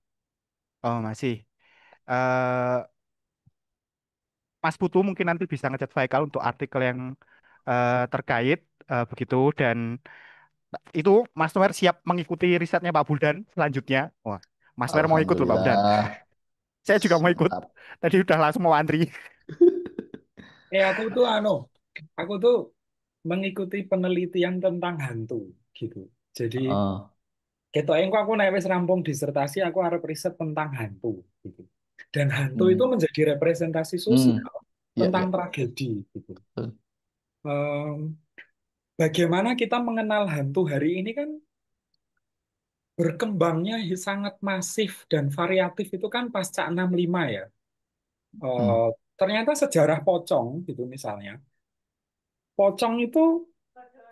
Oh, masih. Eh, Mas Putu mungkin nanti bisa ngechat Faikal untuk artikel yang terkait begitu dan itu Mas Noer siap mengikuti risetnya Pak Buldan selanjutnya. Wah, Mas Noer mau ikut loh Pak Buldan. Alhamdulillah. Saya juga mau ikut. Mantap. Tadi udah langsung mau antri. Aku tuh mengikuti penelitian tentang hantu gitu. Jadi Oh, ketok engko aku nek wis rampung disertasi aku arep riset tentang hantu gitu. Dan hantu itu hmm, menjadi representasi hmm, sosial ya, tentang ya. tragedi gitu. Betul. Em, Bagaimana kita mengenal hantu hari ini kan berkembangnya sangat masif dan variatif itu kan pasca 65 ya. Hmm, Ternyata sejarah pocong gitu misalnya. Pocong itu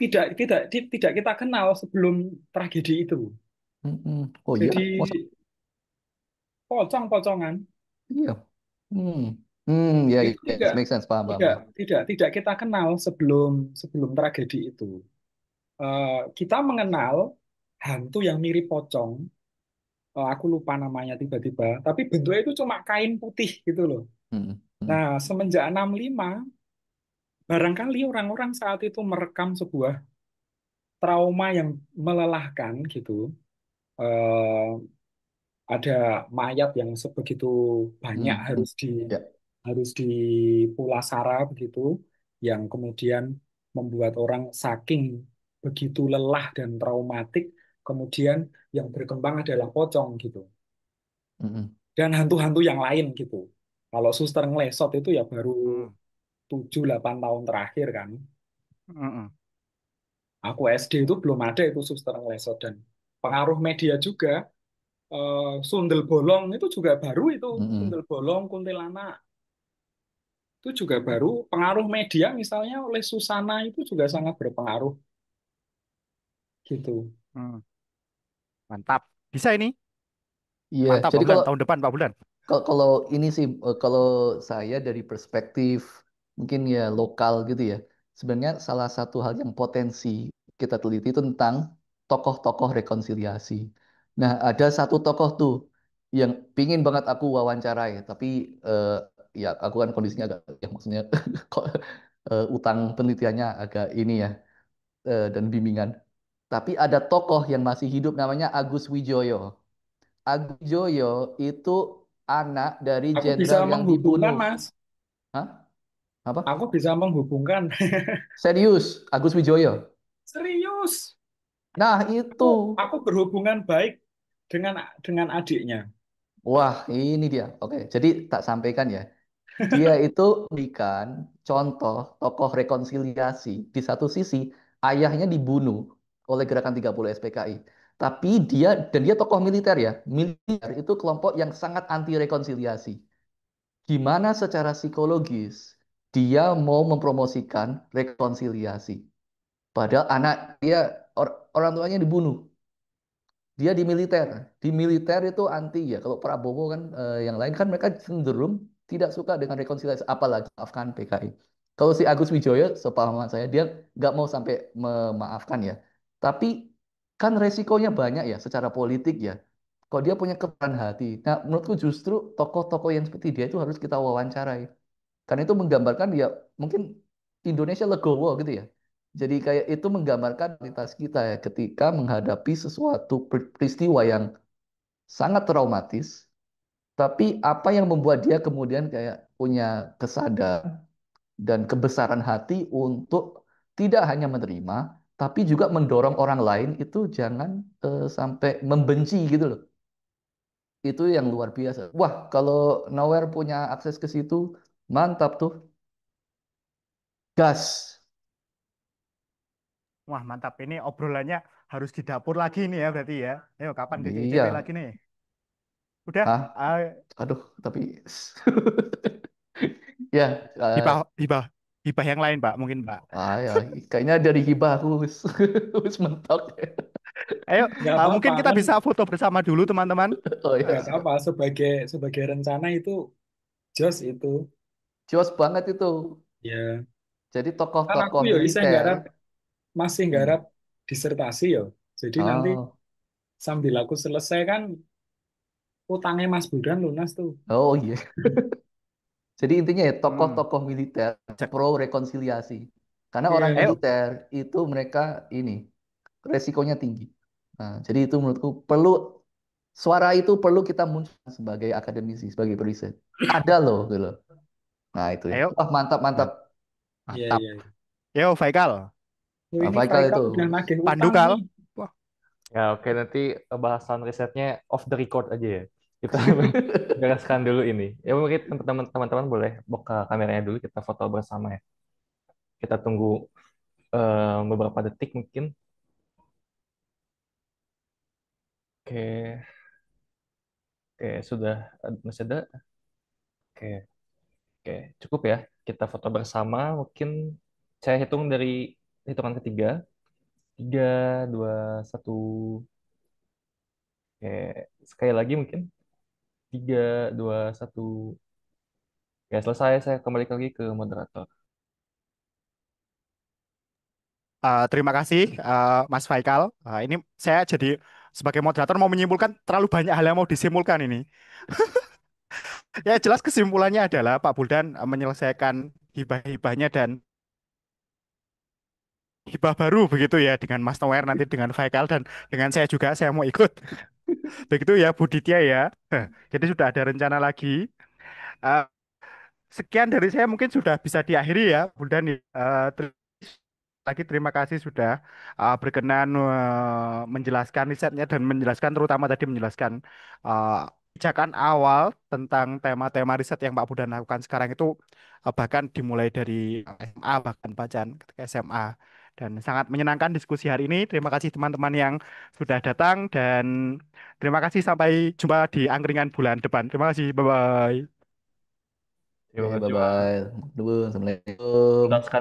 tidak kita kenal sebelum tragedi itu. hmm. Oh iya, Jadi masa pocong-pocongan iya. Hmm, ya, itu ya, tidak make sense, paham, paham, tidak paham. tidak tidak kita kenal sebelum sebelum tragedi itu. Kita mengenal hantu yang mirip pocong. Aku lupa namanya tiba-tiba, tapi bentuknya itu cuma kain putih gitu loh. Hmm, hmm, Nah, semenjak 65, barangkali orang-orang saat itu merekam sebuah trauma yang melelahkan gitu. Eh, ada mayat yang sebegitu banyak Ya. harus dipulasara begitu, yang kemudian membuat orang saking begitu lelah dan traumatik, kemudian yang berkembang adalah pocong gitu. Mm-mm. Dan hantu-hantu yang lain gitu. Kalau suster ngelesot itu ya baru Hmm. 7-8 tahun terakhir kan. Mm-mm. Aku SD itu belum ada itu suster ngelesot, dan pengaruh media juga. Sundel bolong itu juga baru itu. Sundel Mm-mm. bolong, kuntilanak itu juga baru. Pengaruh media misalnya oleh Susana itu juga sangat berpengaruh gitu. Hmm. Mantap. Bisa ini. Iya, Mantap Pak jadi Bulan. Tahun depan Pak Bulan. kalau ini sih, kalau saya dari perspektif mungkin ya lokal gitu ya, sebenarnya salah satu hal yang potensi kita teliti tentang tokoh-tokoh rekonsiliasi. Nah, ada satu tokoh tuh yang pingin banget aku wawancarai, tapi eh, ya aku kan kondisinya agak, ya maksudnya kok utang penelitiannya agak ini ya, dan bimbingan. Tapi ada tokoh yang masih hidup namanya Agus Wijoyo. Agus Wijoyo itu anak dari Aku bisa jenderal yang menghubungkan, dibunuh. Mas. Hah? Apa? Aku bisa menghubungkan. Serius, Agus Wijoyo. Serius. Nah, Aku itu. aku berhubungan baik dengan adiknya. Wah, ini dia. Oke, jadi tak sampaikan ya. Dia itu memberikan contoh tokoh rekonsiliasi. Di satu sisi, ayahnya dibunuh oleh Gerakan 30 SPKI. Tapi dia tokoh militer ya. Militer itu kelompok yang sangat anti rekonsiliasi. Gimana secara psikologis dia mau mempromosikan rekonsiliasi. Padahal anak dia, orang tuanya dibunuh. Dia di militer. Di militer itu anti ya. Kalau Prabowo kan, yang lain kan mereka cenderung tidak suka dengan rekonsiliasi, apalagi maafkan PKI. Kalau si Agus Wijoyo, sepemahaman saya, dia nggak mau sampai memaafkan ya. Tapi kan resikonya banyak ya secara politik ya. Kalau dia punya kebenaran hati. Nah, menurutku justru tokoh-tokoh yang seperti dia itu harus kita wawancarai. Karena itu menggambarkan ya mungkin Indonesia legowo gitu ya. Jadi kayak itu menggambarkan realitas kita ya ketika menghadapi sesuatu peristiwa yang sangat traumatis, tapi apa yang membuat dia kemudian kayak punya kesadaran dan kebesaran hati untuk tidak hanya menerima, tapi juga mendorong orang lain itu jangan sampai membenci gitu loh. Itu yang luar biasa. Wah, kalau Nowhere punya akses ke situ, mantap tuh. Gas. Wah, mantap. Ini obrolannya harus di dapur lagi nih ya berarti ya. Ayo, kapan ke CICP Iya. lagi nih? Udah, Hah? Aduh, tapi ya, hibah, hibah, hibah yang lain, Pak, mungkin, Pak. ya, kayaknya dari hibah aku wis wis mentok. Ayo, Nggak apa-apa mungkin kita kan, bisa foto bersama dulu, teman-teman. Oh ya, nggak siap. apa-apa, sebagai rencana itu jos itu. Jos banget itu. Ya, Jadi kan aku tokoh-tokoh yo isih militer. masih Hmm. nggarap disertasi yo. Jadi nanti Oh, sambil aku selesai kan utangnya Mas Budan lunas tuh. oh iya. Jadi intinya ya Hmm. tokoh-tokoh militer Cek. pro rekonsiliasi. Karena orang Iya, Ayo, militer itu mereka ini resikonya tinggi. Nah, jadi itu menurutku perlu, suara itu perlu kita munculkan sebagai akademisi, sebagai periset. Ada loh, gitu loh. Nah, itu ya. ayo. Wah, mantap, mantap. Man- iya, Mantap. iya. Yo, Faikal. Oh, ini Faikal Faikal itu. udah nagih utang Pandukal. nih. Wah, Ya, oke, nanti bahasan risetnya off the record aja ya. Kita bereskan dulu ini. Ya mungkin teman-teman boleh buka kameranya dulu, kita foto bersama ya. Kita tunggu beberapa detik mungkin. Oke, oke, sudah masih ada. Oke, oke, cukup ya. Kita foto bersama. Mungkin saya hitung dari hitungan ketiga. Tiga, dua, satu. Oke, sekali lagi mungkin. Tiga, dua, satu. Oke, selesai. Saya kembali lagi ke moderator. terima kasih, Mas Faikal. Ini saya jadi sebagai moderator mau menyimpulkan terlalu banyak hal yang mau disimpulkan ini. Ya, jelas kesimpulannya adalah Pak Buldan menyelesaikan hibah-hibahnya dan hibah baru begitu ya dengan Mas Noer nanti dengan Faikal dan dengan saya juga saya mau ikut. Begitu ya Bu Ditya ya. Jadi sudah ada rencana lagi. Eh, Sekian dari saya mungkin sudah bisa diakhiri ya, Bu Dani. Lagi terima kasih sudah berkenan menjelaskan risetnya dan menjelaskan terutama tadi menjelaskan pijakan awal tentang tema-tema riset yang Pak Budan lakukan sekarang itu bahkan dimulai dari SMA bahkan bacaan ketika SMA dan sangat menyenangkan diskusi hari ini. Terima kasih teman-teman yang sudah datang dan terima kasih sampai jumpa di angkringan bulan depan. Terima kasih. Bye bye. Terima Oke, kasih, Mas. bye-bye. Assalamualaikum. Tuntaskan